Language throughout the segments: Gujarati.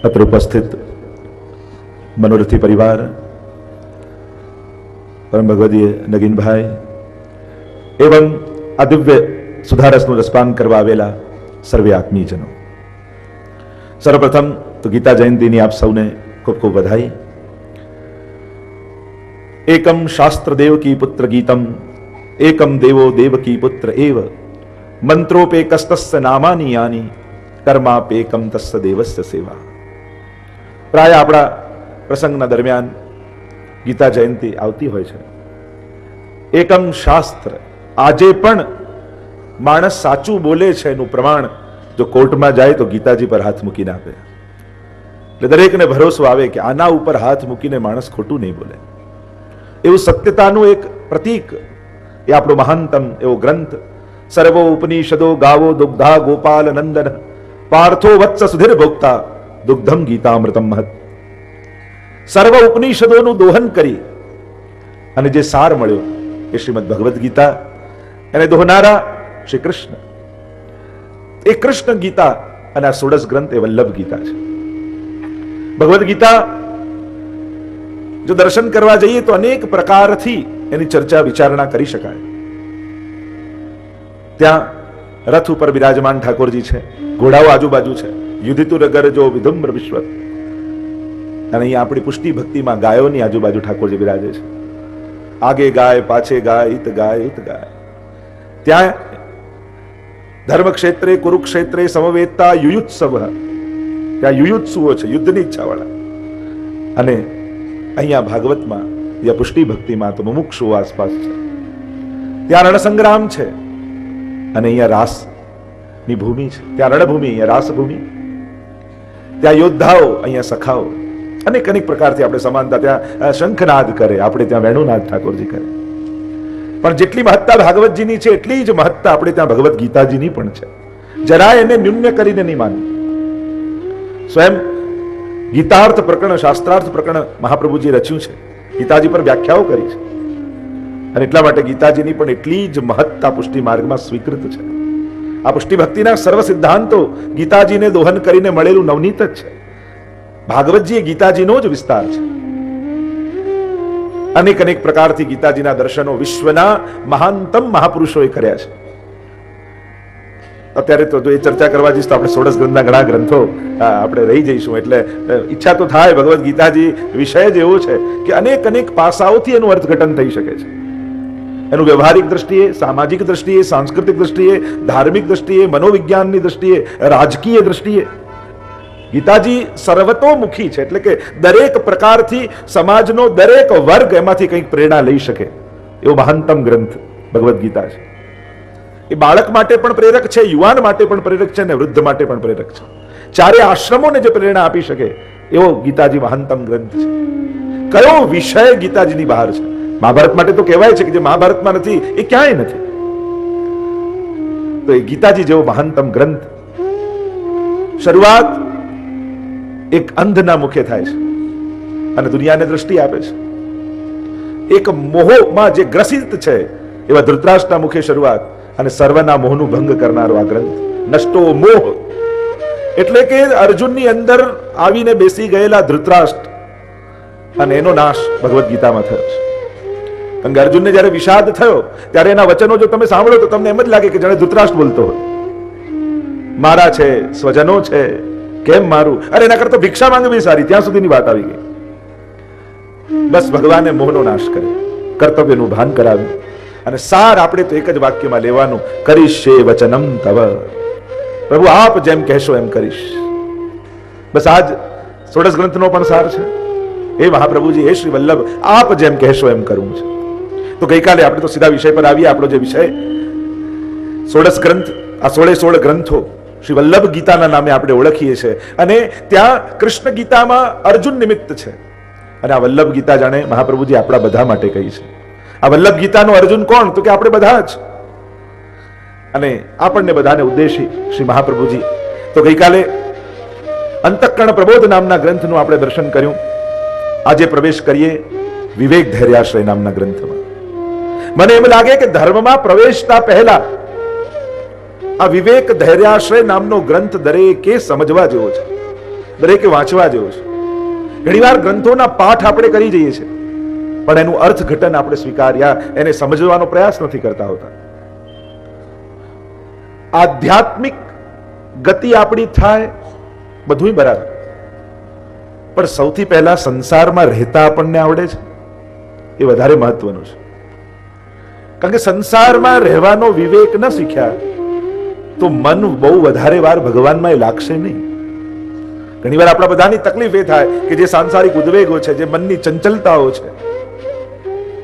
अत्र उपस्थित मनोरथी परिवार, परम भगवदीय नगीन भाई एवं आ दिव्य सुधारसનું રસપાન કરવા આવેલા સર્વે આત્મીયજનો, સર્વપ્રથમ તો ગીતા જયંતિની આપ સૌને ખૂબ ખૂબ બધાઈ. એકમ શાસ્ત્ર દેવકી પુત્ર ગીતમ, એકમ દેવો દેવકી પુત્ર એવ, મંત્રોપેકસ્તસ્ય નામાની યાની, કર્માપેકમ તસ્ય દેવસ્ય સેવા. પ્રાય આપણા પ્રસંગના દરમિયાન ગીતા જયંતિ આવતી હોય છે. એકમ શાસ્ત્ર, આજે પણ માણસ સાચું બોલે છે એનું પ્રમાણ જો કોર્ટમાં જાય તો ગીતાજી પર હાથ મૂકીને આપે. એટલે દરેકને ભરોસો આવે કે આના ઉપર હાથ મૂકીને માણસ ખોટું નહીં બોલે. એવું સત્યતાનું એક પ્રતીક એ આપણો મહાનતમ એવો ગ્રંથ, સર્વો ઉપનિષદો ગાવો દુગ્ધા ગોપાલ નંદન, પાર્થો વત્સ સુધીર ભોક્તા દુગ્ધમ ગીતામૃતમ મહત. સર્વ ઉપનિષદોનું દોહન કરી અને જે સાર મળ્યો એ શ્રીમદ ભગવદ્ ગીતા, એને દોહનારા શ્રી કૃષ્ણ. એ કૃષ્ણ ગીતા અને આ 16 ગ્રંથ એ વલ્લભ ગીતા છે. ભગવદ્ ગીતા જો દર્શન કરવા જઈએ તો અનેક પ્રકારથી એની ચર્ચા વિચારણા કરી શકાય. ત્યાં રથ ઉપર બિરાજમાન ઠાકોરજી છે, ઘોડાઓ આજુબાજુ છે, યુધિતુર ગરજો વિધુમ્ર વિશ્વ. અને અહીંયા આપણી પુષ્ટિ ભક્તિમાં ગાયોની આજુબાજુ ઠાકોરજી બિરાજે છે. આગે ગાય, પાછે ગાય, હિત ગાય, હિત ગાય. ત્યાં ધર્મક્ષેત્રે કુરુક્ષેત્રે સમવેતા યુયુત્સવ, ત્યાં યુયુત્સુઓ છે, યુદ્ધની ઈચ્છાવાળા. અને અહીંયા ભાગવતમાં યા પુષ્ટિ ભક્તિમાં તો મુમુક્ષુઓ આસપાસ છે. ત્યાં રણસંગ્રામ છે અને અહીંયા રાસની ભૂમિ છે. ત્યાં રણભૂમિ, અહીંયા રાસભૂમિ. ત્યાં યોદ્ધાઓ, અહીંયા સખાઓ. અનેક અનેક પ્રકારથી આપણે સમાનતા. ત્યાં શંખનાદ કરે, આપણે ત્યાં વેણુનાદ ઠાકોરજી કરે. પણ જેટલી મહત્તા ભાગવતજીની છે એટલી જ મહત્તા આપણે ત્યાં ભગવદ્ ગીતાજીની પણ છે. જરાય એને ન્યૂન્ય કરીને નહીં માનવું. સ્વયં ગીતાર્થ પ્રકરણ, શાસ્ત્રાર્થ પ્રકરણ મહાપ્રભુજી રચ્યું છે, ગીતાજી પર વ્યાખ્યાઓ કરી છે. અને એટલા માટે ગીતાજીની પણ એટલી જ મહત્તા પુષ્ટિ માર્ગમાં સ્વીકૃત છે. આ પુષ્ટિ ભક્તિના સર્વ સિદ્ધાંતો ગીતાજીને દોહન કરીને મળેલું નવનીત જ છે. ભાગવતજી એ ગીતાજીનો જ વિસ્તાર છે. અનેક અનેક પ્રકારથી ગીતાજીના દર્શનો વિશ્વના મહાનતમ મહાપુરુષોએ કર્યા છે. અત્યારે તો જો એ ચર્ચા કરવા જઈશ તો આપણે 16 ગ્રંથના ઘણા ગ્રંથો આપણે રહી જઈશું. એટલે ઈચ્છા તો થાય, ભગવદ્ ગીતાજી વિષય જ એવો છે કે અનેક અનેક પાસાઓથી એનું અર્થઘટન થઈ શકે છે. એનું વ્યવહારિક દ્રષ્ટિએ, સામાજિક દ્રષ્ટિએ, સાંસ્કૃતિક દ્રષ્ટિએ, ધાર્મિક દ્રષ્ટિએ, મનોવિજ્ઞાનની દ્રષ્ટિએ, રાજકીય દ્રષ્ટિએ ગીતાજી સર્વતોમુખી છે. એટલે કે દરેક પ્રકારથી સમાજનો દરેક વર્ગ એમાંથી કંઈક પ્રેરણા લઈ શકે એવો મહાનતમ ગ્રંથ ભગવદ્ ગીતા છે. એ બાળક માટે પણ પ્રેરક છે, યુવાન માટે પણ પ્રેરક છે અને વૃદ્ધ માટે પણ પ્રેરક છે. ચારે આશ્રમોને જે પ્રેરણા આપી શકે એવો ગીતાજી મહાનતમ ગ્રંથ છે. કયો વિષય ગીતાજીની બહાર છે? મહાભારત માટે તો કહેવાય છે કે જે મહાભારતમાં નથી એ ક્યાંય નથી. તો એ ગીતાજી જેવો મહાનતમ ગ્રંથ શરૂઆત એક અંધના મુખે થાય છે અને દુનિયાને દ્રષ્ટિ આપે છે. એક મોહમાં જે ગ્રસિત છે એવા ધૃતરાષ્ટ્રના મુખે શરૂઆત અને સર્વના મોહનું ભંગ કરનારો આ ગ્રંથ. નષ્ટો મોહ એટલે કે અર્જુનની અંદર આવીને બેસી ગયેલા ધૃતરાષ્ટ્ર અને એનો નાશ ભગવદ્ ગીતામાં થયો છે. કારણ કે અર્જુનને જયારે વિષાદ થયો ત્યારે એના વચનો જો તમે સાંભળો તો તમને એમ જ લાગે કે જાણે ધૃતરાષ્ટ્ર બોલતો હોય. મારા છે, સ્વજનો છે, કેમ મારું? અરે એના કરતા ભિક્ષા માંગવી સારી, ત્યાં સુધીની વાત આવી ગઈ. બસ ભગવાને મોહનો નાશ કર્યો, કર્તવ્યનું ભાન કરાવ્યું અને સાર આપણે તો એક જ વાક્યમાં લેવાનું, કરીશ વચનમ તવ. પ્રભુ આપ જેમ કહેશો એમ કરીશ. બસ આજ 16 ગ્રંથનો પણ સાર છે. હે મહાપ્રભુજી, હે શ્રી વલ્લભ, આપ જેમ કહેશો એમ કરવું છે. તો ગઈકાલે આપણે તો સીધા વિષય પર આવીએ. આપણો જે વિષય 16 ગ્રંથ, આ 16 ગ્રંથો શ્રી વલ્લભ ગીતાના નામે આપણે ઓળખીએ છીએ. અને ત્યાં કૃષ્ણ ગીતામાં અર્જુન નિમિત્ત છે અને આ વલ્લભ ગીતા જાણે મહાપ્રભુજી આપણા બધા માટે કહી છે. આ વલ્લભ ગીતાનો અર્જુન કોણ? તો કે આપણે બધા જ. અને આપણને બધાને ઉદ્દેશી શ્રી મહાપ્રભુજી. તો ગઈકાલે અંતઃકરણ પ્રબોધ નામના ગ્રંથનું આપણે દર્શન કર્યું. આજે પ્રવેશ કરીએ વિવેક ધૈર્યાશ્રય નામના ગ્રંથમાં. મને એમ લાગે કે ધર્મમાં પ્રવેશતા પહેલા આ વિવેક ધૈર્યાશ્રય નામનો ગ્રંથ દરેકે સમજવા જેવો છે. દરેકે વાંચવા જેવો છે. ઘણીવાર ગ્રંથોના પાઠ આપણે કરી જઈએ છીએ, પણ એનું અર્થઘટન આપણે સ્વીકાર્યા એને સમજવાનો પ્રયાસ નથી કરતા હોતા. આધ્યાત્મિક ગતિ આપણી થાય બધું બરાબર, પણ સૌથી પહેલા સંસારમાં રહેતા આપણને આવડે છે એ વધારે મહત્વનું છે. કારણ કે સંસારમાં રહેવાનો વિવેક ન શીખ્યા તો મન બહુ વધારે વાર ભગવાનમાં એ લાગશે નહીં. ઘણીવાર આપણા બધાની તકલીફ એ થાય કે જે સાંસારિક ઉદ્વેગો છે, જે મનની ચંચલતાઓ છે,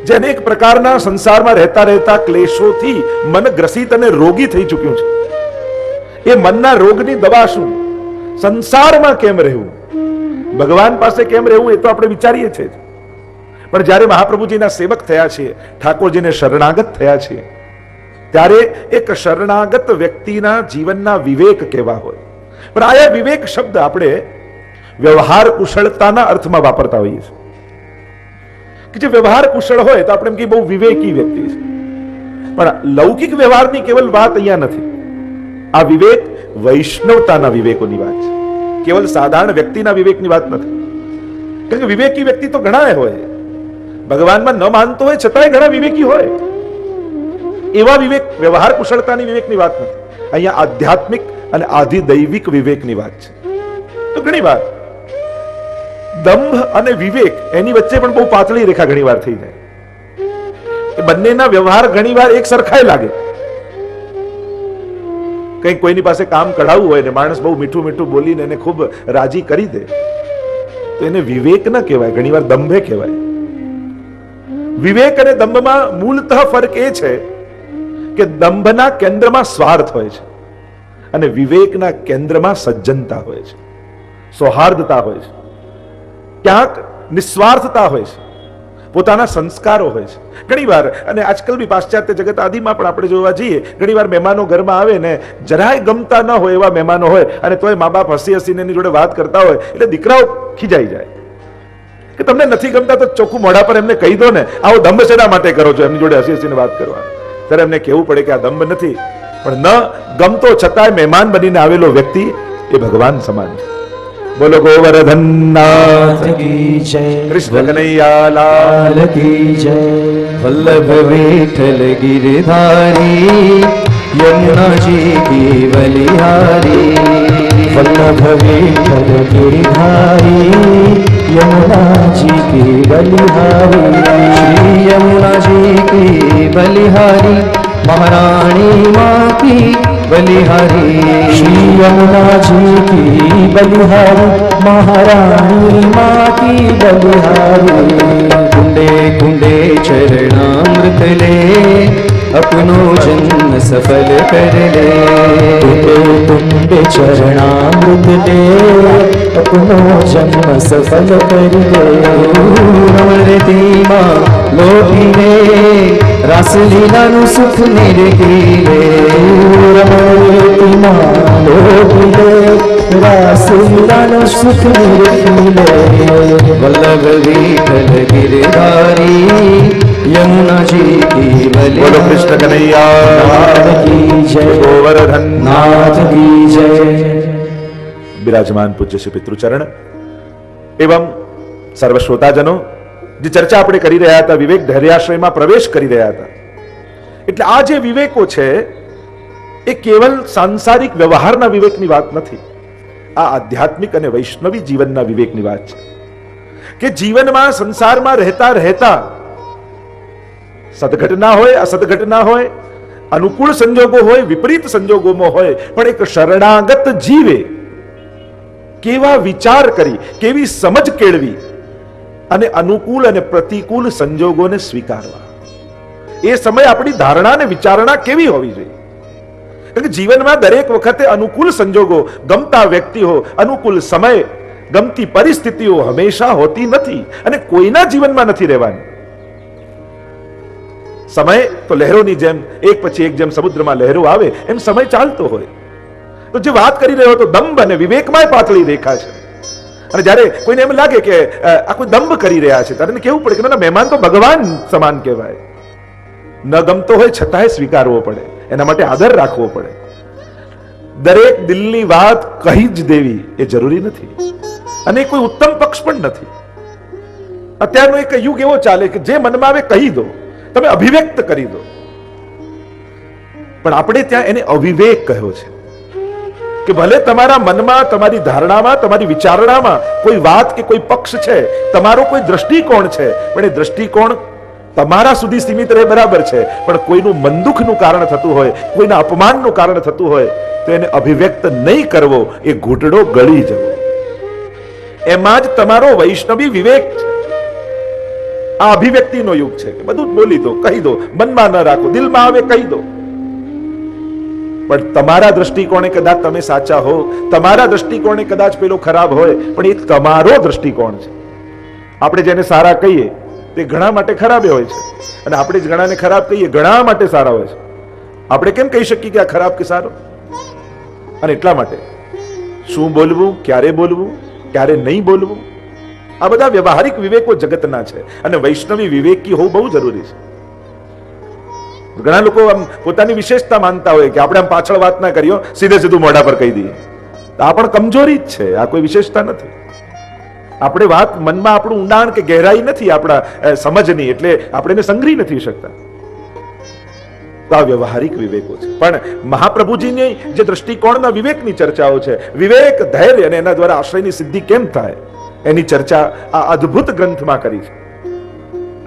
જે અનેક પ્રકારના સંસારમાં રહેતા રહેતા ક્લેશોથી મન ગ્રસિત અને રોગી થઈ ચૂક્યું છે. એ મનના રોગની દવા શું? સંસારમાં કેમ રહેવું, ભગવાન પાસે કેમ રહેવું, એ તો આપણે વિચારીએ છીએ. પણ જ્યારે મહાપ્રભુજીના સેવક થયા છીએ, ઠાકોરજીને શરણાગત થયા છીએ, ત્યારે એક શરણાગત વ્યક્તિના જીવનના વિવેક કેવા હોય. પણ આ વિવેક શબ્દ આપણે વ્યવહાર કુશળતાના અર્થમાં વાપરતા હોઈએ છીએ કે જે વ્યવહાર કુશળ હોય તો આપણે એમ કે બહુ વિવેકી વ્યક્તિ છે. પણ લૌકિક વ્યવહારની કેવલ વાત અહીંયા નથી. આ વિવેક વૈષ્ણવતાના વિવેકોની વાત છે, કેવલ સાધારણ વ્યક્તિના વિવેકની વાત નથી. કારણ કે વિવેકી વ્યક્તિ તો ઘણા હોય, ભગવાનમાં ન માનતો હોય છતાંય ઘણા વિવેકી હોય. એવા વિવેક વ્યવહાર કુશળતાની વિવેકની વાત નથી. અહીંયા આધ્યાત્મિક અને આધિદૈવિક વિવેકની વાત છે. તો ઘણી વાર દંભ અને વિવેક એની વચ્ચે પણ બહુ પાતળી રેખા ઘણી વાર થઈ જાય. એ બંનેના વ્યવહાર ઘણી વાર એક સરખાય લાગે. કંઈક કોઈની પાસે કામ કઢાવવું હોય ને માણસ બહુ મીઠું મીઠું બોલીને એને ખૂબ રાજી કરી દે તો એને વિવેક ન કહેવાય, ઘણી વાર દંભે કહેવાય. વિવેક અને દંભમાં મૂળતઃ ફરક એ છે કે દંભના કેન્દ્રમાં સ્વાર્થ હોય છે અને વિવેકના કેન્દ્રમાં સજ્જનતા હોય છે, સૌહાર્દતા હોય છે, ક્યાંક નિસ્વાર્થતા હોય છે, પોતાના સંસ્કારો હોય છે. ઘણી વાર અને આજકાલ બી પાશ્ચાત્ય જગત આદિમાં પણ આપણે જોવા જઈએ, ઘણી વાર મહેમાનો ઘરમાં આવે ને જરાય ગમતા ન હોય એવા મહેમાનો હોય અને તોય મા બાપ હસી હસીને એની જોડે વાત કરતા હોય એટલે દીકરાઓ ખીજાઈ જાય કે તમને નથી ગમતા તો ચોખ્ખું મોઢા પર એમને કહી દો ને, આવો દંભ શેના માટે કરો છો એમની જોડે હસી હસીને વાત કરવા. ત્યારે એમને કહેવું પડે કે આ દંભ નથી, પણ ન ગમતો છતાંય મહેમાન બનીને આવેલો વ્યક્તિ એ ભગવાન સમાન છે. બોલો ગોવર્ધન નાથ કી જય, કૃષ્ણ કનૈયા લાલ કી જય. વલ્લભ વિઠ્ઠલ ગિરધારી યમુનાજી કી બલિહારી. વલ્લભ વિઠ્ઠલ ગિરધારી યમુનાજી કી બલિહારી. શ્રી યમુનાજી કી બલિહારી महारानी माँ की बलिहारी. श्री यमुना जी की बलिहारी महारानी माँ की बलिहारी. कुंडे कुंडे चरणामृत ले अपनो जन्म सफल कर ले. कुंडे कुंडे चरणामृत ले अपनो जन्म सफल कर ले. रमणती माँ लोभीने रासलीलाનું સુખ નિરખીલે. રમણતી માં લોભીલે રાસલીલાનું સુખ નિરખીલે. વલ્લભ વિઠ્ઠલ ગિરધારી યમુનાજી કી બલિહારી. બોલો કૃષ્ણ કનૈયા કી જય, ગોવર્ધન નાથ કી જય. બિરાજમાન પૂજ્ય શ્રી પિતૃચરણ એવં સર્વ શ્રોતાજનો, જે ચર્ચા આપણે કરી રહ્યા હતા, વિવેક ધૈર્યાશ્રયમાં પ્રવેશ કરી રહ્યા હતા. એટલે આ જે વિવેકો છે એ કેવલ સાંસારિક વ્યવહારના વિવેકની વાત નથી, આ આધ્યાત્મિક અને વૈષ્ણવી જીવનના વિવેકની વાત છે. કે જીવનમાં સંસારમાં રહેતા રહેતા સદઘટના હોય, અસદઘટના હોય, અનુકૂળ સંજોગો હોય, વિપરીત સંજોગોમાં હોય, પણ એક શરણાગત જીવે કેવા વિચાર કરી, કેવી સમજ કેળવી અને અનુકૂળ અને પ્રતિકૂળ સંજોગોને સ્વીકારવા. એ સમય આપણી ધારણા અને વિચારણા કેવી હોવી જોઈએ? કારણ કે જીવનમાં દરેક વખતે અનુકૂળ સંજોગો, ગમતા વ્યક્તિઓ, અનુકૂળ સમય, ગમતી પરિસ્થિતિઓ હંમેશા હોતી નથી અને કોઈના જીવનમાં નથી રહેવાની. સમય તો લહેરોની જેમ એક પછી એક જેમ સમુદ્રમાં લહેરો આવે એમ સમય ચાલતો હોય. તો જે વાત કરી રહ્યો હતો દંભ અને વિવેકમાં પાતળી રેખા છે. અને જ્યારે કોઈને એમ લાગે કે આ કોઈ દંભ કરી રહ્યા છે ત્યારે કેવું પડે કે ના, મહેમાન તો ભગવાન સમાન કહેવાય. ન ગમતો હોય છતાંય સ્વીકારવો પડે, એના માટે આદર રાખવો પડે. દરેક દિલની વાત કહી જ દેવી એ જરૂરી નથી. અને એ કોઈ ઉત્તમ પક્ષ પણ નથી. અત્યારનો એક યુગ એવો ચાલે કે જે મનમાં આવે કહી દો, તમે અભિવ્યક્ત કરી દો. પણ આપણે ત્યાં એને અવિવેક કહ્યો છે કે ભલે તમારા મનમાં, તમારી ધારણામાં, તમારી વિચારણામાં કોઈ વાત કે કોઈ પક્ષ છે, તમારો કોઈ દ્રષ્ટિકોણ છે, પણ એ દ્રષ્ટિકોણ તમારા સુધી સીમિત રહે બરાબર છે, પણ કોઈનું મન દુઃખનું કારણ થતું હોય, કોઈના અપમાનનું કારણ થતું હોય તો એને અભિવ્યક્ત નહીં કરવો, એ ઘૂંટડો ગળી જવો. એમાં જ તમારો વૈષ્ણવી વિવેક છે. આ અભિવ્યક્તિનો યુગ છે કે બધું જ બોલી દો, કહી દો, મનમાં ન રાખો, દિલમાં આવે કહી દો. પણ તમારા દ્રષ્ટિકોણે કદાચ તમે સાચા હો, તમારા દ્રષ્ટિકોણે કદાચ પેલો ખરાબ હોય, પણ એ તમારો દ્રષ્ટિકોણ છે. આપણે જેને સારા કહીએ તે ઘણા માટે ખરાબ હોય છે, અને આપણે જ ઘણાને ખરાબ કહીએ ઘણા માટે સારા હોય છે. આપણે કેમ કહી શકીએ કે આ ખરાબ કે સારો? અને એટલા માટે શું બોલવું, ક્યારે બોલવું, ક્યારે નહીં બોલવું, આ બધા વ્યવહારિક વિવેકો જગતના છે, અને વૈષ્ણવી વિવેકી હોવું બહુ જરૂરી છે. ઘણા લોકો આમ પોતાની વિશેષતા માનતા હોય કે આપણે આમ પાછળ વાત ના કરીએ, સીધે સીધું મોઢા પર કહી દઈએ. આ પણ કમજોરી જ છે, આ કોઈ વિશેષતા નથી. આપણે વાત મનમાં આપણું ઊંડાણ કે ગહેરાઈ નથી આપણા સમજની, એટલે આપણે એને સંગ્રહી નથી શકતા. તો આ વ્યવહારિક વિવેકો છે. પણ મહાપ્રભુજીની જે દ્રષ્ટિકોણના વિવેકની ચર્ચાઓ છે, વિવેક, ધૈર્ય અને એના દ્વારા આશ્રયની સિદ્ધિ કેમ થાય એની ચર્ચા આ અદ્ભુત ગ્રંથમાં કરી છે.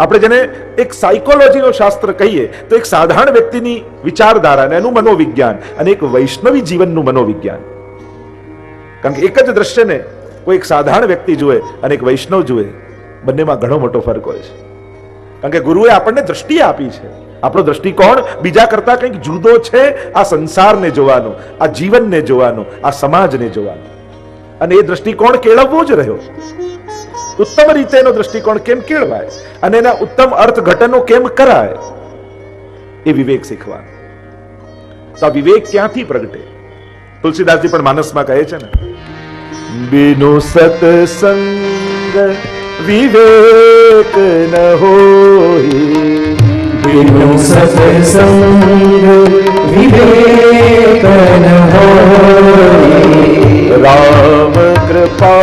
આપણે જેને એક સાયકોલોજીનો શાસ્ત્ર કહીએ તો એક સાધારણ વ્યક્તિની વિચારધારા એનું મનોવિજ્ઞાન અને એક વૈષ્ણવી જીવનનું મનોવિજ્ઞાન. કારણ કે એક જ દ્રશ્યને કોઈ એક સાધારણ વ્યક્તિ જુએ અને એક વૈષ્ણવ જુએ, બંનેમાં ઘણો મોટો ફરક હોય છે. કારણ કે ગુરુએ આપણને દ્રષ્ટિ આપી છે. આપણો દ્રષ્ટિકોણ બીજા કરતા કંઈક જુદો છે. આ સંસારને જોવાનો, આ જીવનને જોવાનો, આ સમાજને જોવાનો, અને એ દ્રષ્ટિકોણ કેળવવો જ રહ્યો. ઉત્તમ રીતે એનો દ્રષ્ટિકોણ કેમ કેળવાય અને એના ઉત્તમ અર્થઘટનો કેમ કરાય, એ વિવેક શીખવાનો. તો આ વિવેક ક્યાંથી પ્રગટે? તુલસીદાસજી પણ માનસમાં કહે છે ને, બિનુ સત્સંગ વિવેક ન હોય, बिनु सत्संग विवेक न होय, राम कृपा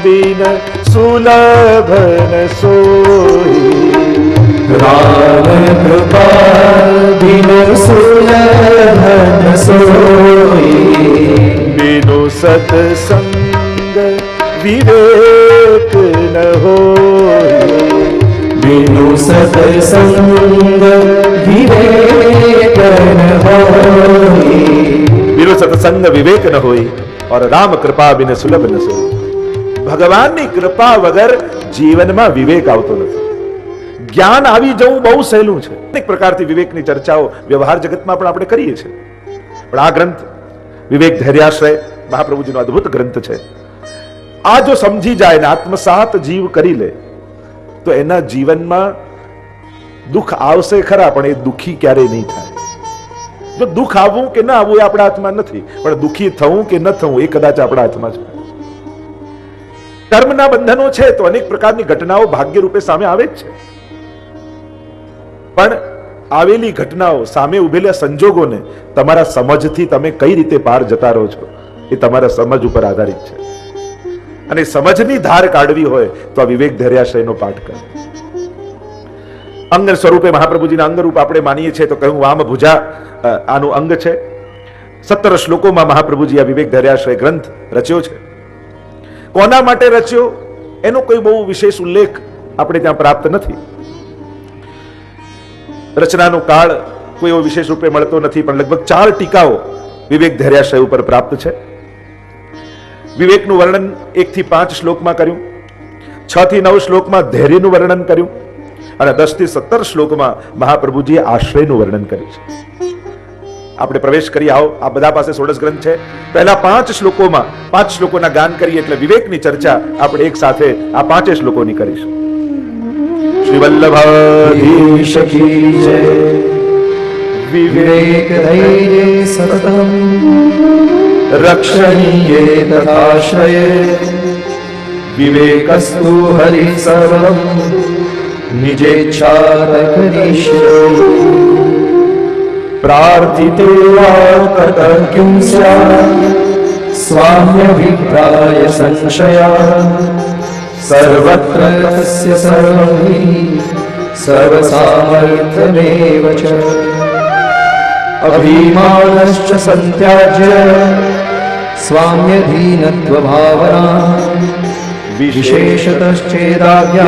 बिन सुलभ न सोई, राम कृपा बिन सुलभ न सोई, बिनु सत्संग विवेक न होय, बिनु सत्संग विवेक न होय, बिनु सत्संग विवेक न होय और राम कृपा बिन सुलभ न सोई. ભગવાનની કૃપા વગર જીવનમાં વિવેક આવતો નથી. જ્ઞાન આવી જવું બહુ સહેલું છે. અનેક પ્રકારથી વિવેકની ચર્ચાઓ વ્યવહાર જગતમાં પણ આપણે કરીએ છીએ, પણ આ ગ્રંથ વિવેક ધૈર્યાશ્રય મહાપ્રભુજીનો અદ્ભુત ગ્રંથ છે. આ જો સમજી જાય ને આત્મસાત જીવ કરી લે તો એના જીવનમાં દુઃખ આવશે ખરા, પણ એ દુઃખી ક્યારેય નહીં થાય. જો દુઃખ આવવું કે ન આવવું એ આપણા હાથમાં નથી, પણ દુઃખી થવું કે ન થવું એ કદાચ આપણા હાથમાં છે. કર્મના બંધનો છે તો અનેક પ્રકારની ઘટનાઓ ભાગ્ય રૂપે સામે આવે જ છે, પણ આવેલી ઘટનાઓ, સામે ઉભેલા સંજોગોને તમારા સમજથી તમે કઈ રીતે પાર જતા રહો છો એ તમારા સમજ ઉપર આધારિત છે. અને સમજની ધાર કાઢવી હોય તો આ વિવેક ધૈર્યાશ્રયનો પાઠ કરો. અંગ સ્વરૂપે મહાપ્રભુજીના અંગરૂપ આપણે માનીએ છીએ તો કહ્યું વામ ભુજા આનું અંગ છે. 17 શ્લોકોમાં મહાપ્રભુજી આ વિવેક ધૈર્યાશ્રય ગ્રંથ રચ્યો છે. કોના માટે રચ્યો એનો કોઈ બહુ વિશેષ ઉલ્લેખ આપણે ત્યાં પ્રાપ્ત નથી. રચનાનો કાળ કોઈ એવો વિશેષ રૂપે મળતો નથી, પણ લગભગ 4 ટીકાઓ વિવેક ધૈર્યાશ્રય ઉપર પ્રાપ્ત છે. વિવેકનું વર્ણન 1 થી 5 શ્લોકમાં કર્યું, 6 થી 9 શ્લોકમાં ધૈર્યનું વર્ણન કર્યું, અને 10 થી 17 શ્લોકમાં મહાપ્રભુજીએ આશ્રયનું વર્ણન કર્યું છે. આપણે પ્રવેશ કરી આવો. આ બધા પાસે 16 ગ્રંથ છે. પહેલા 5 શ્લોકોમાં 5 શ્લોકોના ગાન કરીએ એટલે વિવેકની ચર્ચા આપણે એક સાથે આ 5 શ્લોકોની કરીશું. શ્રી વલ્લભાધીશ કી જય. विवेक धैर्य सततम रक्षणीये तथाश्रये, विवेकस्तु हरि सर्वं निजेच्छात करिष्ये, प्रार्थिते वा कृतज्ञं स्यात् स्वाम्यभिप्राय संशया सर्वत्र तस्य सर्वहि सर्वसामर्थ्यमेव च अभिमानश्च संत्याज्य स्वाम्यधीनत्वभावना विशेषतश्चेदाज्ञा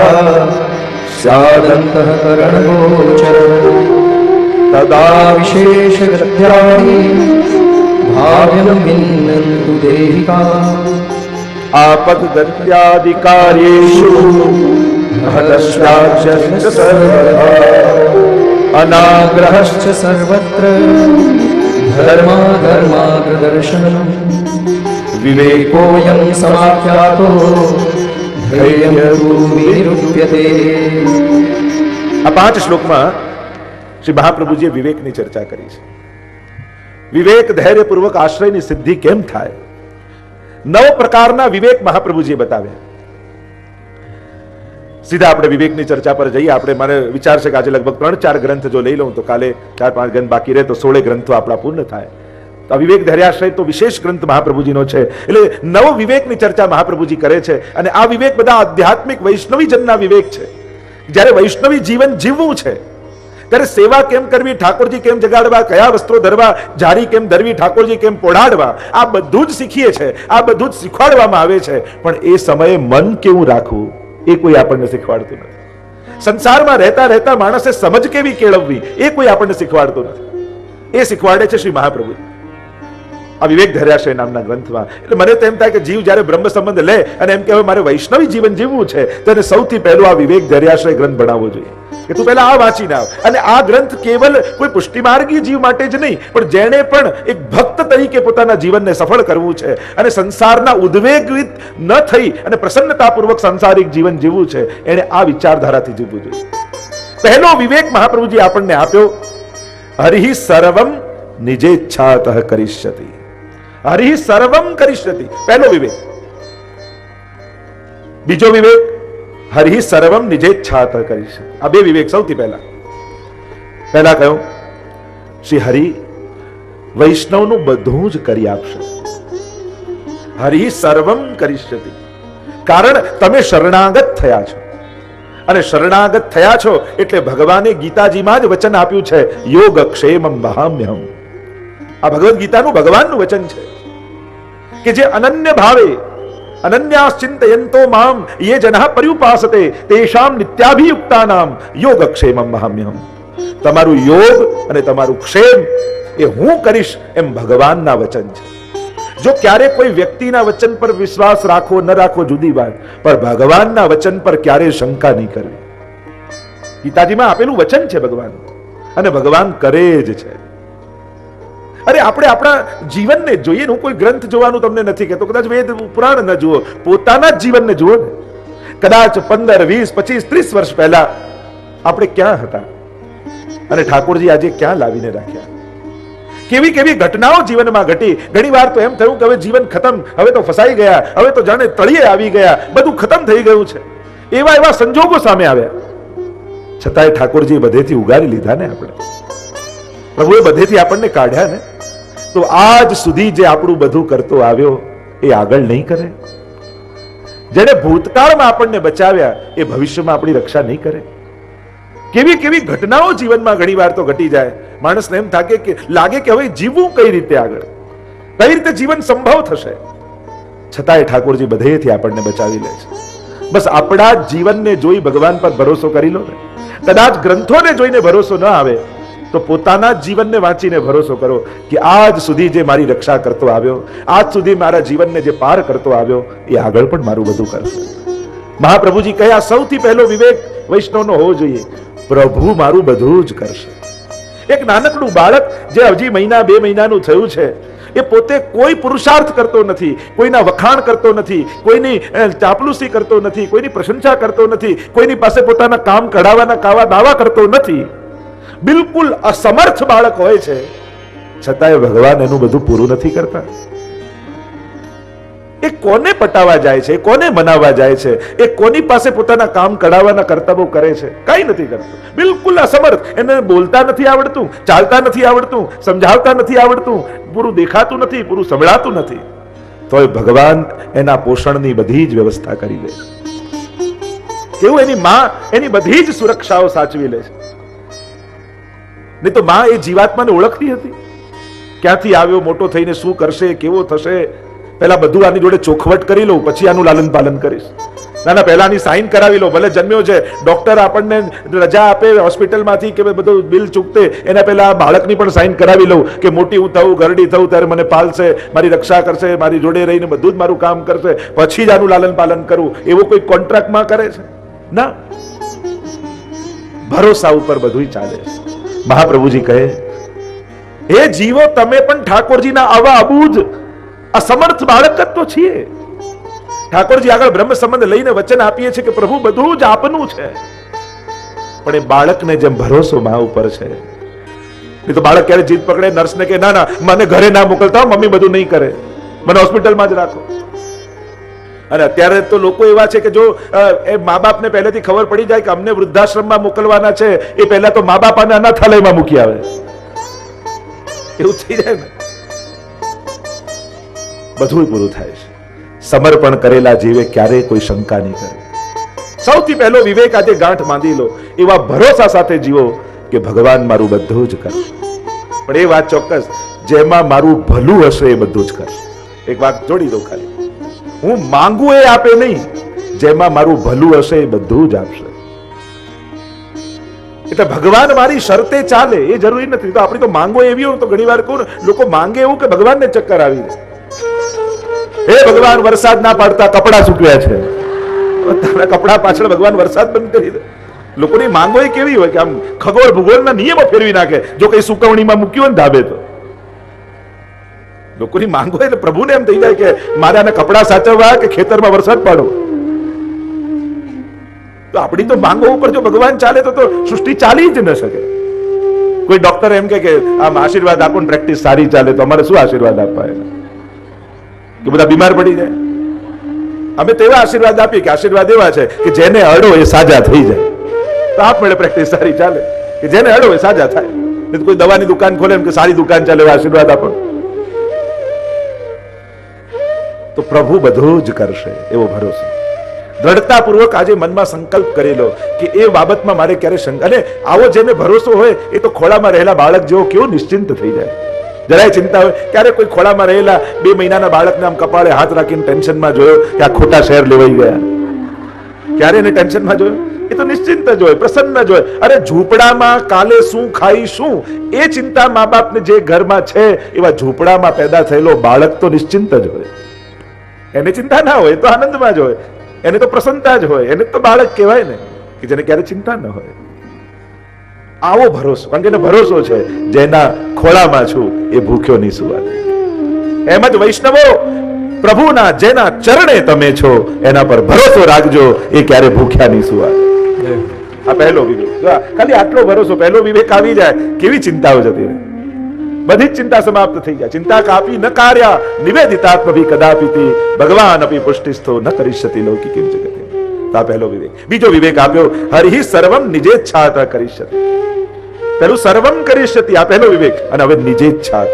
स्यादन्तःकरणगोचर तदा विशेषगत्यानि भाव्यं विन्दन्तु देहिका आपद्गत्यादिकार्येषु महतश्चाच्यश्च सर्वथा अनाग्रहश्च सर्वत्र धर्माधर्माग्रदर्शनम् विवेकोऽयं समाख्यातो धैर्यं निरूप्यते। આ 5 શ્લોકમાં શ્રી મહાપ્રભુજીએ વિવેકની ચર્ચા કરી છે. વિવેક ધૈર્યપૂર્વક આશ્રયની સિદ્ધિ કેમ થાય, 9 પ્રકારના વિવેક મહાપ્રભુજીએ બતાવ્યા. સીધા આપણે વિવેકની ચર્ચા પર જઈએ. આપણે મને વિચાર છે કે આજે લગભગ 3-4 ગ્રંથ જો લઈ લઉં તો કાલે 4-5 ગ્રંથ બાકી રહે તો 16 ગ્રંથો આપણા પૂર્ણ થાય. તો વિવેક ધૈર્યાશ્રય તો વિશેષ ગ્રંથ મહાપ્રભુજીનો છે. એટલે 9 વિવેકની ચર્ચા મહાપ્રભુજી કરે છે. અને આ વિવેક બધા આધ્યાત્મિક વૈષ્ણવી જનના વિવેક છે. જ્યારે વૈષ્ણવી જીવન જીવવું છે ત્યારે સેવા કેમ કરવી, ઠાકોરજી કેમ જગાડવા, કયા વસ્ત્રો ધરવા, જારી કેમ ધરવી, ઠાકોરજી કેમ પોઢાડવા, આ બધું જ શીખીએ છે, આ બધું જ શીખવાડવામાં આવે છે. પણ એ સમયે મન કેવું રાખવું એ કોઈ આપણને શીખવાડતું નથી. સંસારમાં રહેતા રહેતા માણસે સમજ કેવી કેળવવી એ કોઈ આપણને શીખવાડતું નથી. એ શીખવાડે છે શ્રી મહાપ્રભુ આ વિવેક ધૈર્યાશ્રય નામના ગ્રંથમાં. એટલે મને તો એમ થાય કે જીવ જ્યારે બ્રહ્મ સંબંધ લે અને એમ કહેવાય મારે વૈષ્ણવી જીવન જીવવું છે તો એને સૌથી પહેલું આ વિવેક ધૈર્યાશ્રય ગ્રંથ ભણાવવો જોઈએ કે તું પહેલા આ વાંચીને આવ. અને આ ગ્રંથ કેવલ કોઈ પુષ્ટિમાર્ગી જીવ માટે જ નહીં, પણ જેણે પણ એક ભક્ત તરીકે પોતાના જીવનને સફળ કરવું છે અને સંસારના ઉદ્વેગિત ન થઈ અને પ્રસન્નતાપૂર્વક સંસારિક જીવન જીવવું છે, એણે આ વિચારધારાથી જીવવું જોઈએ. પહેલો વિવેક મહાપ્રભુજી આપણને આપ્યો, હરિ સર્વમ નિજેચ્છાતઃ કરિષ્યતિ. હરિ સર્વમ કરિષ્યતિ, પહેલો વિવેક. બીજો વિવેક, હરિ સર્વમ નિજેચ્છાતઃ કરિષ્યતિ. આ 2 વિવેક સૌથી પહેલા કહ્યું શ્રી હરિ વૈષ્ણવનું બધું જ કરી આપશે. હરિ સર્વમ કરિષ્યતિ, કારણ તમે શરણાગત થયા છો. અને શરણાગત થયા છો એટલે ભગવાને ગીતાજીમાં જ વચન આપ્યું છે, યોગક્ષેમં વહામ્યહમ. આ ભગવદ્ ગીતાનું ભગવાનનું વચન છે કે જે અનન્ય ભાવે અનન્યાશ્ચિંતયંતો મામ યે જનઃ પર્યુપાસતે તેષામ નિત્યાભિયુક્તાનામ યોગક્ષેમં વહામ્યહમ. તમારું યોગ અને તમારું ક્ષેમ એ હું કરીશ એમ ભગવાનના વચન છે. જો ક્યારે કોઈ વ્યક્તિના વચન પર વિશ્વાસ રાખો ન રાખો જુદી વાત, પણ ભગવાનના વચન પર ક્યારે શંકા નહીં કરવી. ગીતાજીમાં આપેલું વચન છે ભગવાન, અને ભગવાન કરે જ છે. અરે આપણે આપણા જીવનને જોઈએ. હું કોઈ ગ્રંથ જોવાનું તમને નથી કહેતો, કદાચ વેદ પુરાણ ન જુઓ, પોતાના જ જીવનને જુઓ ને. કદાચ 15, 20, 25, 30 વર્ષ પહેલા આપણે ક્યાં હતા અને ઠાકોરજી આજે ક્યાં લાવીને રાખ્યા. કેવી કેવી ઘટનાઓ જીવનમાં ઘટી. ઘણી વાર તો એમ થયું કે હવે જીવન ખતમ, હવે તો ફસાઈ ગયા, હવે તો જાણે તળિયે આવી ગયા, બધું ખતમ થઈ ગયું છે. એવા સંજોગો સામે આવ્યા, છતાંય ઠાકોરજી બધેથી ઉગારી લીધા ને. આપણે પ્રભુએ બધેથી આપણને કાઢ્યા ને. તો આજ સુધી જે આપણું બધું કરતો આવ્યો એ આગળ નહીં કરે? જેને ભૂતકાળમાં આપણને બચાવ્યા એ ભવિષ્યમાં આપણી રક્ષા નહીં કરે? કેવી કેવી ઘટનાઓ જીવનમાં ઘણી વાર તો ઘટી જાય. માણસને એમ લાગે કે હવે જીવવું કઈ રીતે આગળ, કઈ રીતે જીવન સંભવ થશે. છતાંય ઠાકોરજી બધેથી આપણને બચાવી લે છે. બસ આપણા જીવનને જોઈ ભગવાન પર ભરોસો કરી લો ને. કદાચ ગ્રંથોને જોઈને ભરોસો ન આવે તો પોતાના જીવનને વાંચીને ભરોસો કરો કે આજ સુધી જે મારી રક્ષા કરતો આવ્યો, આજ સુધી મારા જીવનને જે પાર કરતો આવ્યો એ આગળ પણ મારું બધું કરશે. મહાપ્રભુજી કહે આ સૌથી પહેલો વિવેક વૈષ્ણવનો હોવો જોઈએ, પ્રભુ મારું બધું જ કરશે. એક નાનકડું બાળક જે હજી 1-2 મહિનાનું થયું છે એ પોતે કોઈ પુરુષાર્થ કરતો નથી, કોઈના વખાણ કરતો નથી, કોઈની ચાપલુસી કરતો નથી, કોઈની પ્રશંસા કરતો નથી, કોઈની પાસે પોતાના કામ કઢાવવાના દાવા કરતો નથી. બિલકુલ અસમર્થ બાળક હોય છે, છતાંય ભગવાન એનું બધું પૂરું નથી કરતા. એ કોને પટાવવા જાય છે, કોને મનાવવા જાય છે, એ કોની પાસે પોતાના કામ કઢાવવાના કર્તવ્યો કરે છે? કઈ નથી કરતું, બિલકુલ અસમર્થ. એને બોલતા નથી આવડતું, ચાલતા નથી આવડતું, સમજાવતા નથી આવડતું, પૂરું દેખાતું નથી, પૂરું સંભળાતું નથી. તોય ભગવાન એના પોષણની બધી જ વ્યવસ્થા કરી લે છે. કેવું એની માં એની બધી જ સુરક્ષાઓ સાચવી લે છે. નહીં તો માં એ જીવાત્માને ઓળખતી હતી? ક્યાંથી આવ્યો, મોટો થઈને શું કરશે, કેવો થશે, પહેલા બધું આની જોડે ચોખવટ કરી લઉં, પછી આનું લાલન પાલન કરીશ. ના ના, પહેલા આની સાઈન કરાવી લો. ભલે જન્મ્યો છે, ડોક્ટર આપણને રજા આપે હોસ્પિટલમાંથી કે બધું બિલ ચૂકતે, એના પહેલા આ બાળકની પણ સાઈન કરાવી લઉં કે મોટી હું થઉં, ઘરડી થઉં ત્યારે મને પાલશે, મારી રક્ષા કરશે, મારી જોડે રહીને બધું જ મારું કામ કરશે, પછી જ આનું લાલન પાલન કરું. એવો કોઈ કોન્ટ્રાક્ટમાં કરે છે? ના, ભરોસા ઉપર બધું ચાલે છે. મહાપ્રભુજી કહે, હે જીવો, તમે પણ ઠાકોરજીના આવા અબૂજ અસમર્થ બાળક જ તો છીએ. ઠાકોરજી આગળ બ્રહ્મ સંબંધ લઈને વચન આપીએ છીએ કે પ્રભુ બધું જ આપનું છે, પણ એ બાળકને જેમ ભરોસો મા ઉપર છે. નહીં તો બાળક ક્યારે જીદ પકડે, નર્સને કે ના ના મને ઘરે ના મોકલતા, મમ્મી બધું નહીં કરે, મને હોસ્પિટલમાં જ રાખો. અને અત્યારે તો લોકો એવા છે કે જો એ મા બાપને પહેલેથી ખબર પડી જાય કે અમને વૃદ્ધાશ્રમમાં મોકલવાના છે, એ પહેલા તો મા બાપ આને અનાથાલયમાં મૂકી આવે. એવું થઈ જાય ને, બધું પૂરું થાય છે. સમર્પણ કરેલા જીવે ક્યારેય કોઈ શંકા નહીં કરે. સૌથી પહેલો વિવેક આજે ગાંઠ બાંધી લો, એવા ભરોસા સાથે જીવો કે ભગવાન મારું બધું જ કરશે. પણ એ વાત ચોક્કસ, જેમાં મારું ભલું હશે એ બધું જ કરશે. એક વાત જોડી દઉં ખાલી, હું માંગુ એ આપે નહીં, જેમાં મારું ભલું હશે એ બધું જ આપશે. એટલે ભગવાન મારી શરતે ચાલે એ જરૂરી નથી. તો આપણી તો માંગો એવી હોય, તો ઘણી વાર કહું લોકો માંગે એવું કે ભગવાનને ચક્કર આવી જાય. હે ભગવાન વરસાદ ના પાડતા કપડા સૂકવ્યા છે, તારા કપડા પાછળ ભગવાન વરસાદ બંધ કરી દે. લોકોની માંગો એ કેવી હોય કે આમ ખગોળ ભૂગોળના નિયમો ફેરવી નાખે. જો કઈ સુકવણીમાં મૂક્યું હોય ને ધાબે, તો લોકોની માંગો એટલે પ્રભુને એમ થઈ જાય કે મારે આને કપડા સાચવવા કે ખેતરમાં વરસાદ પાડો. તો આપણી તો માંગો ઉપર જો ભગવાન ચાલે તો સૃષ્ટિ ચાલી જ ન શકે. કોઈ ડોક્ટર એમ કે આમ આશીર્વાદ આપો ને પ્રેક્ટિસ સારી ચાલે, તો અમારે શું આશીર્વાદ આપવા એને કે બધા બીમાર પડી જાય? અમે તેવા આશીર્વાદ આપીએ કે આશીર્વાદ એવા છે કે જેને અડો એ સાજા થઈ જાય. તો આપ મળે પ્રેક્ટિસ સારી ચાલે કે જેને અડો એ સાજા થાય. નહીં કોઈ દવાની દુકાન ખોલે એમ કે સારી દુકાન ચાલે એવા આશીર્વાદ આપો. તો પ્રભુ બધું જ કરશે એવો ભરોસો. દ્રઢતાપૂર્વક આજે મનમાં સંકલ્પ કરી લો કે એ બાબતમાં મારે ક્યારે શંકા. અને આવો જેને ભરોસો હોય એ તો ખોળામાં રહેલા બાળક જેવો કેવો નિશ્ચિંત થઈ જાય. જરાય ચિંતા હોય ક્યારે કોઈ ખોળામાં રહેલા 2 મહિનાના બાળકને આમ કપાળે હાથ રાખીને ટેન્શનમાં જોયો કે આ ખોટા શહેર લેવાઈ ગયા, ક્યારે એને ટેન્શનમાં જોયો? એ તો નિશ્ચિંત જ હોય, પ્રસન્ન જ હોય. અરે ઝૂંપડામાં કાલે શું ખાઈશું એ ચિંતા મા બાપને જે ઘરમાં છે, એવા ઝૂંપડામાં પેદા થયેલો બાળક તો નિશ્ચિંત જ હોય. એને ચિંતા ના હોય, તો આનંદમાં જ હોય, એને તો પ્રસન્નતા જ હોય. એને તો બાળક કહેવાય ને કે જેને ક્યારે ચિંતા ન હોય. આવો ભરોસો, કારણ કે એને ભરોસો છે જેના ખોળામાં છું એ ભૂખ્યો નહીં સુવા. એમ જ વૈષ્ણવો, પ્રભુના જેના ચરણે તમે છો એના પર ભરોસો રાખજો, એ ક્યારે ભૂખ્યા નહીં સુવા. આ પહેલો વિવેક. ખાલી આટલો ભરોસો, પહેલો વિવેક આવી જાય, કેવી ચિંતાઓ જતી રહે. બધી જ ચિંતા સમાપ્ત થઈ જાય. ચિંતા કાપી ન કાર્યા નિવેદિતાત્મભી કદાપિતિ ભગવાન અપી પુષ્ટિસ્થો ન કરીષ્યતિ લૌકિકીમ જગતે. આ પહેલો વિવેક. બીજો વિવેક આપ્યો, હરિ સર્વમ નિજેચ્છાત કરીષ્યતિ. પેલું સર્વમ કરીષ્યતિ, આ પહેલો વિવેક. અને હવે નિજેચ્છાત,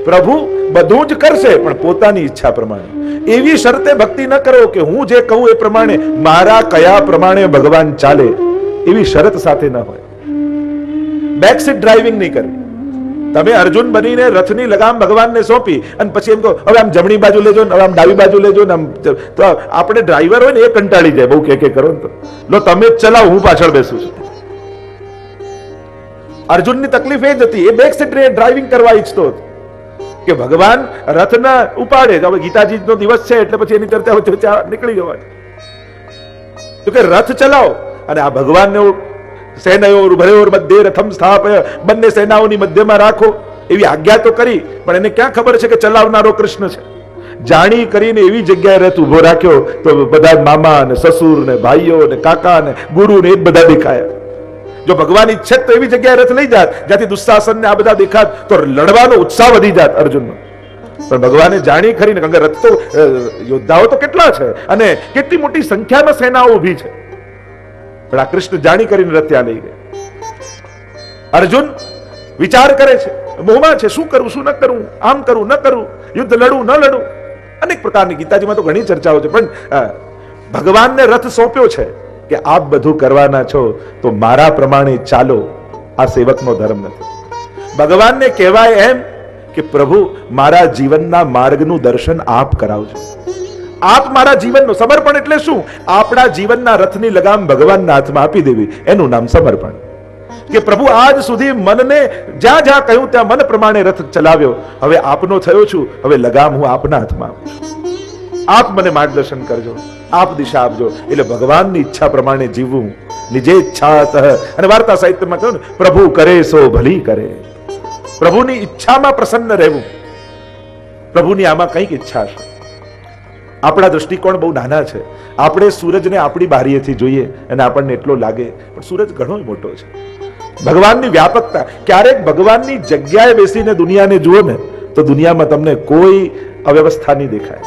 પ્રભુ બધું જ કરશે પણ પોતાની ઈચ્છા પ્રમાણે. એવી શરતે ભક્તિ ન કરો કે હું જે કહું એ પ્રમાણે, મારા કયા પ્રમાણે ભગવાન ચાલે એવી શરત સાથે ન હોય. બેકસીટ ડ્રાઇવિંગ નહીં કરવી. તમે અર્જુન બનીને રથની લગામ ભગવાનને સોંપી અને પછી એમ કહો હવે આમ જમણી બાજુ લેજો ને, હવે આમ ડાબી બાજુ લેજો ને, તો આપણે ડ્રાઈવર હોય ને એ કંટાળી જાય બહુ કે કરો ને, તો લો તમે જ ચલાવો, હું પાછળ બેસું છું. અર્જુનની તકલીફ એ જ હતી, એ બેક સીટ ડ્રાઇવિંગ કરવા ઈચ્છતો હતો કે ભગવાન રથના ઉપાડે. હવે ગીતાજીનો દિવસ છે એટલે પછી એની ચર્ચા નીકળી જવાની. તો કે રથ ચલાવો અને આ ભગવાનને સેનયોર ઉભયોર મધ્યે રથમ સ્થાપય, બંને સેનાઓની મધ્યમાં રાખો એવી આજ્ઞા તો કરી, પણ એને ક્યાં ખબર છે કે ચલાવનારો કૃષ્ણ છે. જાણી કરીને એવી જગ્યાએ રથ ઉભો રાખ્યો તો બધા મામા ને સસુર ને ભાઈઓ ને કાકા ને ગુરુ ને એ બધા દેખાયા. જો ભગવાન ઈચ્છે તો એવી જગ્યાએ રથ લઈ જાત જ્યાંથી દુશાસન ને આ બધા દેખાત, તો લડવાનો ઉત્સાહ વધી જાત અર્જુનનો. પણ ભગવાને જાણી ખરીને, કારણ કે રથ તો યોદ્ધાઓ તો કેટલા છે અને કેટલી મોટી સંખ્યામાં સેનાઓ ઊભી છે, પણ આ કૃષ્ણ જાણી કરીને રથ ત્યાં લઈ ગયા. અર્જુન વિચાર કરે છે, મોહમાં છે, શું કરું શું ન કરું, આમ કરું ન કરું, યુદ્ધ લડું ન લડું. અનેક પ્રકારની ગીતાજીમાં તો ઘણી ચર્ચાઓ છે, પણ ભગવાનને રથ સોંપ્યો છે કે આપ બધું કરવાના છો તો મારા પ્રમાણે ચાલો. આ સેવકનો ધર્મ નથી. ભગવાનને કહેવાય એમ કે પ્રભુ મારા જીવનના માર્ગનું દર્શન આપ કરાવજો. આપ મારા જીવનનું સમર્પણ એટલે શું? આપણા જીવનના રથની લગામ ભગવાનના હાથમાં આપી દેવી, એનું નામ સમર્પણ. કે પ્રભુ આજ સુધી મનને જ્યાં જ્યાં કહ્યું ત્યાં મન પ્રમાણે રથ ચલાવ્યો, હવે આપનો થયો છું, હવે લગામ હું આપના હાથમાં આપું છું. આપ મને માર્ગદર્શન કરજો, આપ દિશા આપજો. એટલે ભગવાનની ઈચ્છા પ્રમાણે જીવવું. નિજે ઈચ્છાતઃ, અને વાર્તા સાહિત્યમાં કહ્યું ને, પ્રભુ કરે સો ભલી કરે. પ્રભુની ઈચ્છામાં પ્રસન્ન રહેવું. પ્રભુની આમાં કંઈક ઈચ્છા છે. આપણા દૃષ્ટિકોણ બહુ નાના છે. આપણે સૂરજને આપણી બારીએથી જોઈએ અને આપણને એટલો લાગે, પણ સૂરજ ઘણો મોટો છે. ભગવાનની વ્યાપકતા, ક્યારેક ભગવાનની જગ્યાએ બેસીને દુનિયાને જુઓ ને તો દુનિયામાં તમને કોઈ અવ્યવસ્થા નહીં દેખાય.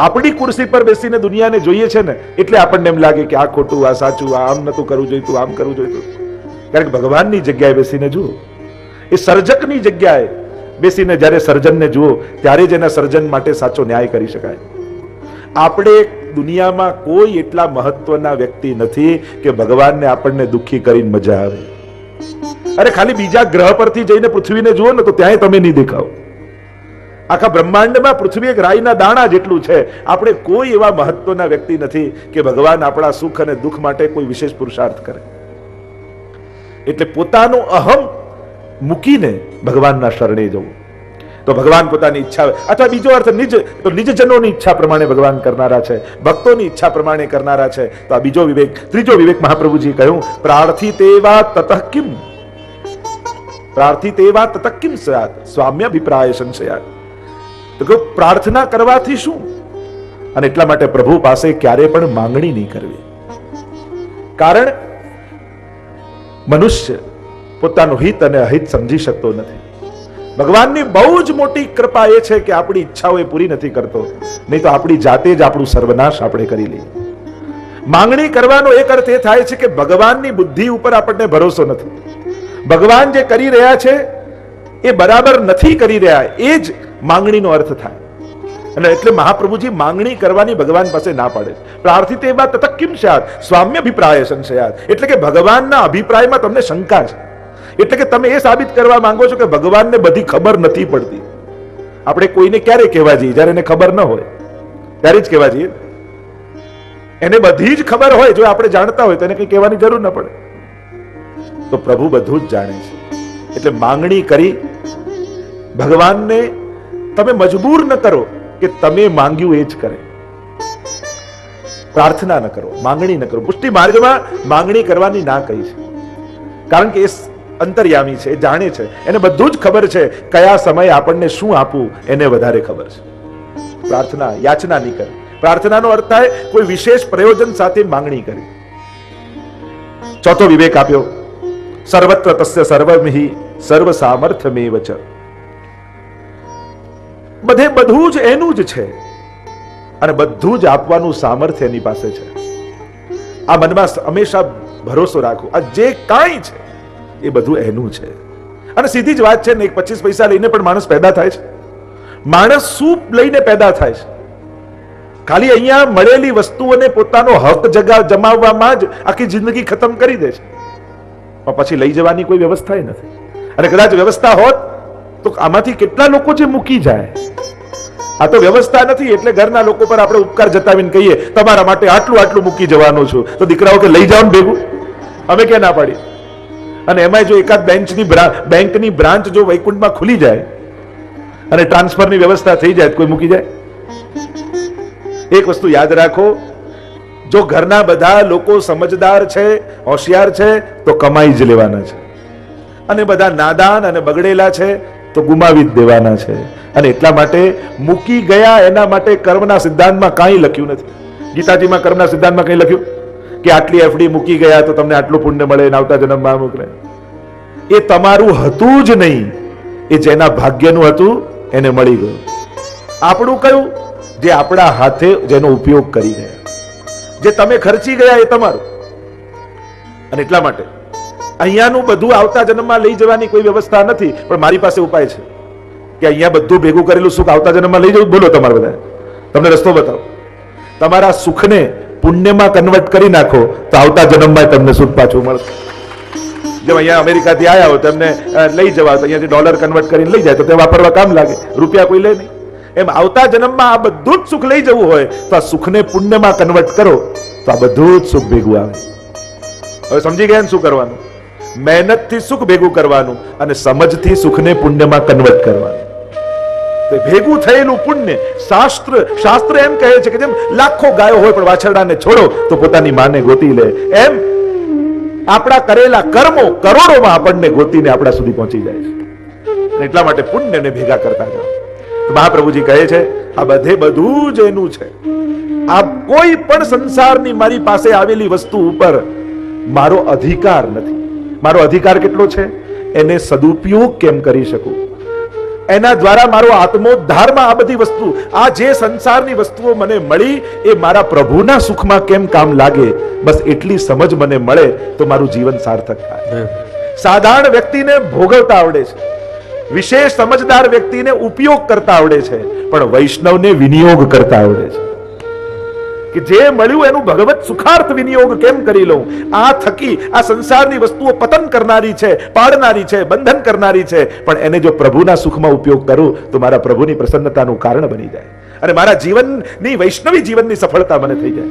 આપણી ખુરશી પર બેસીને દુનિયાને જોઈએ છે ને એટલે આપણને એમ લાગે કે આ ખોટું, આ સાચું, આ આમ નતું કરવું જોઈતું, આમ કરવું જોઈતું. ક્યારેક ભગવાનની જગ્યાએ બેસીને જુઓ, એ સર્જકની જગ્યાએ બેસીને જ્યારે સર્જનને જુઓ ત્યારે જ એના સર્જન માટે સાચો ન્યાય કરી શકાય. આપણે દુનિયામાં કોઈ એટલા મહત્વના વ્યક્તિ નથી કે ભગવાનને આપણને દુઃખી કરીને મજા આવે. અરે ખાલી બીજા ગ્રહ પરથી જઈને પૃથ્વીને જુઓ ને તો ત્યાંય તમે નહીં દેખાઓ. આખા બ્રહ્માંડમાં પૃથ્વી એક રાઈના દાણા જેટલું છે. આપણે કોઈ એવા મહત્વના વ્યક્તિ નથી કે ભગવાન આપણા સુખ અને દુઃખ માટે કોઈ વિશેષ પુરુષાર્થ કરે. એટલે પોતાનો અહમ મૂકીને ભગવાનના શરણે જવું. તો ભગવાન પોતાની ઈચ્છા, અથવા બીજો અર્થ નિજ, તો નિજજનોની ઈચ્છા પ્રમાણે ભગવાન કરનારા છે, ભક્તોની ઈચ્છા પ્રમાણે કરનારા છે. તો આ બીજો વિવેક. ત્રીજો વિવેક મહાપ્રભુજી કહ્યું, પ્રાર્થિતેવા તતઃ કિમ, પ્રાર્થિતેવા તતઃ કિમ સ્યાત સ્વામ્યાભિપ્રાય સંશયાત. તો કે પ્રાર્થના કરવાથી શું? અને એટલા માટે પ્રભુ પાસે ક્યારે પણ માંગણી નહીં કરવી. કારણ મનુષ્ય પોતાનું હિત અને અહિત સમજી શકતો નથી. ભગવાનની બહુ જ મોટી કૃપા એ છે કે આપણી ઈચ્છાઓ એ પૂરી નથી કરતો, નહીં તો આપણી જાતે જ આપણું સર્વનાશ આપણે કરી લઈએ. માંગણી કરવાનો એક અર્થ એ થાય છે કે ભગવાનની બુદ્ધિ ઉપર આપણને ભરોસો નથી. ભગવાન જે કરી રહ્યા છે એ બરાબર નથી કરી રહ્યા, એ જ માંગણીનો અર્થ થાય. અને એટલે મહાપ્રભુજી માંગણી કરવાની ભગવાન પાસે ના પાડે છે. પ્રાર્થિતે બા તતઃ કિમ સ્યાત સ્વામ્યાભિપ્રાય સંશયાત. એટલે કે ભગવાનના અભિપ્રાયમાં તમને શંકા છે. એટલે કે તમે એ સાબિત કરવા માંગો છો કે ભગવાનને બધી ખબર નથી પડતી. આપણે કોઈને ક્યારે કહેવા જઈએ? જ્યારે એને ખબર ન હોય ત્યારે જ કહેવા જઈએ. એને બધી જ ખબર હોય, જો આપણે જાણતા હોય તો એને કંઈ કહેવાની જરૂર ન પડે. તો પ્રભુ બધું જ જાણે છે. એટલે માંગણી કરી ભગવાનને તમે મજબૂર ન કરો કે તમે માંગ્યું એ જ કરે. પ્રાર્થના ન કરો, માંગણી ન કરો. પુષ્ટિ માર્ગમાં માંગણી કરવાની ના કહી છે. કારણ કે એ અંતર્યામી છે, એ જાણે છે, એને બધું જ ખબર છે. કયા સમયે આપણને શું આપવું એને વધારે ખબર છે. પ્રાર્થના, યાચના નહીં કરે. પ્રાર્થનાનો અર્થ થાય કોઈ વિશેષ પ્રયોજન સાથે માંગણી કરી. ચોથો વિવેક આપ્યો, સર્વત્ર તસ્ય સર્વમિહિ સર્વ સામર્થ્યમેવ ચ. બધે બધું જ એનું જ છે અને બધું જ આપવાનું સામર્થ્ય એની પાસે છે. આ મનમાં હંમેશા ભરોસો રાખો. આ જે કાંઈ છે એ બધું એનું છે. અને સીધી જ વાત છે ને, 25 પૈસા લઈને પણ માણસ પેદા થાય છે. માણસ શું લઈને પેદા થાય છે? ખાલી અહીંયા મળેલી વસ્તુઓને પોતાનો હક જમાવવામાં જ આખી જિંદગી ખતમ કરી દે છે. પણ પછી લઈ જવાની કોઈ વ્યવસ્થા નથી. અને કદાચ વ્યવસ્થા હોત તો આમાંથી કેટલા લોકો જે મૂકી જાય. આ તો વ્યવસ્થા નથી એટલે ઘરના લોકો પર આપણે ઉપકાર જતાવીને કહીએ તમારા માટે આટલું આટલું મૂકી જવાનો છું, તો દીકરાઓ કે લઈ જાઓ ને ભેગું. અમે ક્યાં ના પાડી? અને એમાં જો એકાદ બેંકની બ્રાન્ચ જો વૈકુંઠમાં ખુલી જાય અને ટ્રાન્સફરની વ્યવસ્થા થઈ જાય તો કોઈ મૂકી જાય? એક વસ્તુ યાદ રાખો, જો ઘરના બધા લોકો સમજદાર છે, હોશિયાર છે તો કમાઈ જ લેવાના છે, અને બધા નાદાન અને બગડેલા છે તો ગુમાવી જ દેવાના છે. અને એટલા માટે મૂકી ગયા એના માટે કર્મના સિદ્ધાંતમાં કાંઈ લખ્યું નથી. ગીતાજીમાં કર્મના સિદ્ધાંતમાં કંઈ લખ્યું કે આટલી એફડી મૂકી ગયા તો તમને આટલું પુણ્ય મળે, આવતા જન્મમાં મોકલે? એ તમારું હતું જ નહીં, એ જેના ભાગ્યનું હતું એને મળી ગયું. આપણું કયું? જે આપણા હાથે જેનો ઉપયોગ કરી ગયા, જે તમે ખર્ચી ગયા એ તમારું. અને એટલા માટે અહીંયાનું બધું આવતા જન્મમાં લઈ જવાની કોઈ વ્યવસ્થા નથી, પણ મારી પાસે ઉપાય છે કે અહીંયા બધું ભેગું કરેલું સુખ આવતા જન્મમાં લઈ જવું. બોલો તમારે બધા તમને રસ્તો બતાવો. તમારા સુખને પુણ્યમાં કન્વર્ટ કરી નાખો તો આવતા જન્મમાં તમને સુખ પાછું મળશે. જેમ અહીંયા અમેરિકાથી આવ્યા હોય તો એમને લઈ જવા, તો અહીંયાથી ડોલર કન્વર્ટ કરીને લઈ જાય તો તે વાપરવા કામ લાગે, રૂપિયા કોઈ લે નહીં. એમ આવતા જન્મમાં આ બધું જ સુખ લઈ જવું હોય તો આ સુખને પુણ્યમાં કન્વર્ટ કરો તો આ બધું જ સુખ ભેગું આવે. હવે સમજી ગયા ને શું કરવાનું? મહેનતથી સુખ ભેગું કરવાનું અને સમજથી સુખને પુણ્યમાં કન્વર્ટ કરવાનું. ભેગું થયેલું પુણ્ય શાસ્ત્ર એમ કહે છે કે જેમ લાખો ગાયો હોય પણ વાછરડાને છોડો તો પોતાની માને ગોતી લે, એમ આપણા કરેલા કર્મો કરોડોમાં આપણને ગોતીને આપણા સુધી પહોંચી જાય છે. એટલા માટે પુણ્યને ભેગા કરતા જાઓ. મહાપ્રભુજી કહે છે આ બધું જ એનું છે. આ કોઈ પણ સંસારની મારી પાસે આવેલી વસ્તુ ઉપર મારો અધિકાર નથી. મારો અધિકાર કેટલો છે? એને સદુપયોગ કેમ કરી શકું, એના દ્વારા મારો આત્મોદ્ધારમાં આ બધી વસ્તુ, આ જે સંસારની વસ્તુઓ મને મળી એ મારા પ્રભુના સુખમાં કેમ કામ લાગે, બસ એટલી સમજ મને મળે તો મારું જીવન સાર્થક થાય. સાધારણ વ્યક્તિને ભોગવતા આવડે છે, વિશેષ સમજદાર વ્યક્તિને ઉપયોગ કરતા આવડે છે, પણ વૈષ્ણવને વિનિયોગ કરતા આવડે છે કે જે મળ્યું એનું ભગવત સુખાર્થ વિનિયોગ કેમ કરી લઉં. આ થકી આ સંસારની વસ્તુઓ પતન કરનારી છે, પાડનારી છે, બંધન કરનારી છે, પણ એને જો પ્રભુના સુખમાં ઉપયોગ કરું તો મારા પ્રભુની પ્રસન્નતાનું કારણ બની જાય અને મારા જીવનની વૈષ્ણવી જીવનની સફળતા મને થઈ જાય.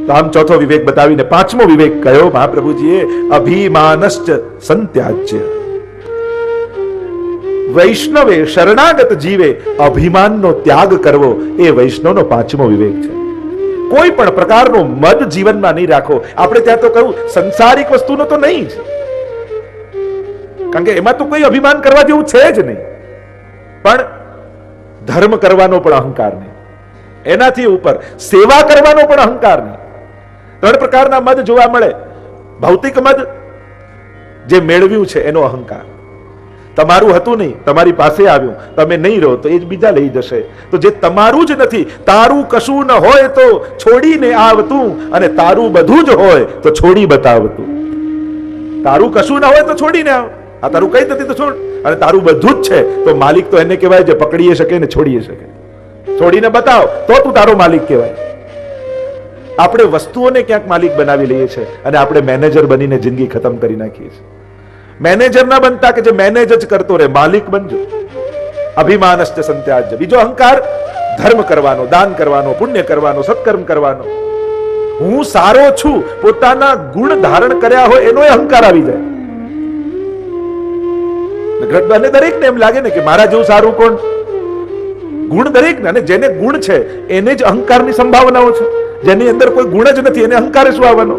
તો આમ ચોથો વિવેક બતાવીને પાંચમો વિવેક કયો મહાપ્રભુજીએ, અભિમાનશ્ચ સંત્યાજ્ય. વૈષ્ણવે શરણાગત જીવે અભિમાનનો ત્યાગ કરવો એ વૈષ્ણવનો પાંચમો વિવેક છે. કોઈ પણ પ્રકારનો મદ જીવનમાં નહીં રાખો. આપણે ત્યાં તો કહું સંસારિક વસ્તુનો તો નહીં જ, કારણ કે એમાં તો કોઈ અભિમાન કરવા જેવું છે જ નહીં, પણ ધર્મ કરવાનો પણ અહંકાર નહીં, એનાથી ઉપર સેવા કરવાનો પણ અહંકાર નહીં. ત્રણ પ્રકારના મદ જોવા મળે. ભૌતિક મદ, જે મેળવ્યું છે એનો અહંકાર, તમારું હતું નહીં, તમારી પાસે આવ્યું, તમે નહીં રહો તો એ જ બીજા લઈ જશે. તો જે તમારું જ નથી, તારું કશું ન હોય તો છોડીને આવતું, અને તારું બધું જ હોય તો છોડી બતાવતું. તારું કશું ન હોય તો છોડીને આવ, આ તારું કઈ નથી તો છોડ, અને તારું બધું જ છે તો માલિક તો એને કહેવાય જે પકડીએ શકે ને છોડીએ શકે. છોડીને બતાવ તો તું તારો માલિક કહેવાય. આપણે વસ્તુઓને ક્યાંક માલિક બનાવી લઈએ છીએ અને આપણે મેનેજર બનીને જિંદગી ખતમ કરી નાખીએ છીએ. મેનેજર ના બનતા કે જે મેનેજ જ કરતો રહે, માલિક બનજો. અભિમાનશ્ચ સંત્યાજ્ય. બીજો અહંકાર, ધર્મ કરવાનો, દાન કરવાનો, પુણ્ય કરવાનો, સત્કર્મ કરવાનો. હું સારો છું, પોતાના ગુણ ધારણ કર્યા હોય એનો અહંકાર આવી જાય. અને દરેકને એમ લાગે ને કે મારા જેવું સારું કોણ. ગુણ દરેક ને, અને જેને ગુણ છે એને જ અહંકારની સંભાવનાઓ છે. જેની અંદર કોઈ ગુણ જ નથી એને અહંકાર શું આવવાનો?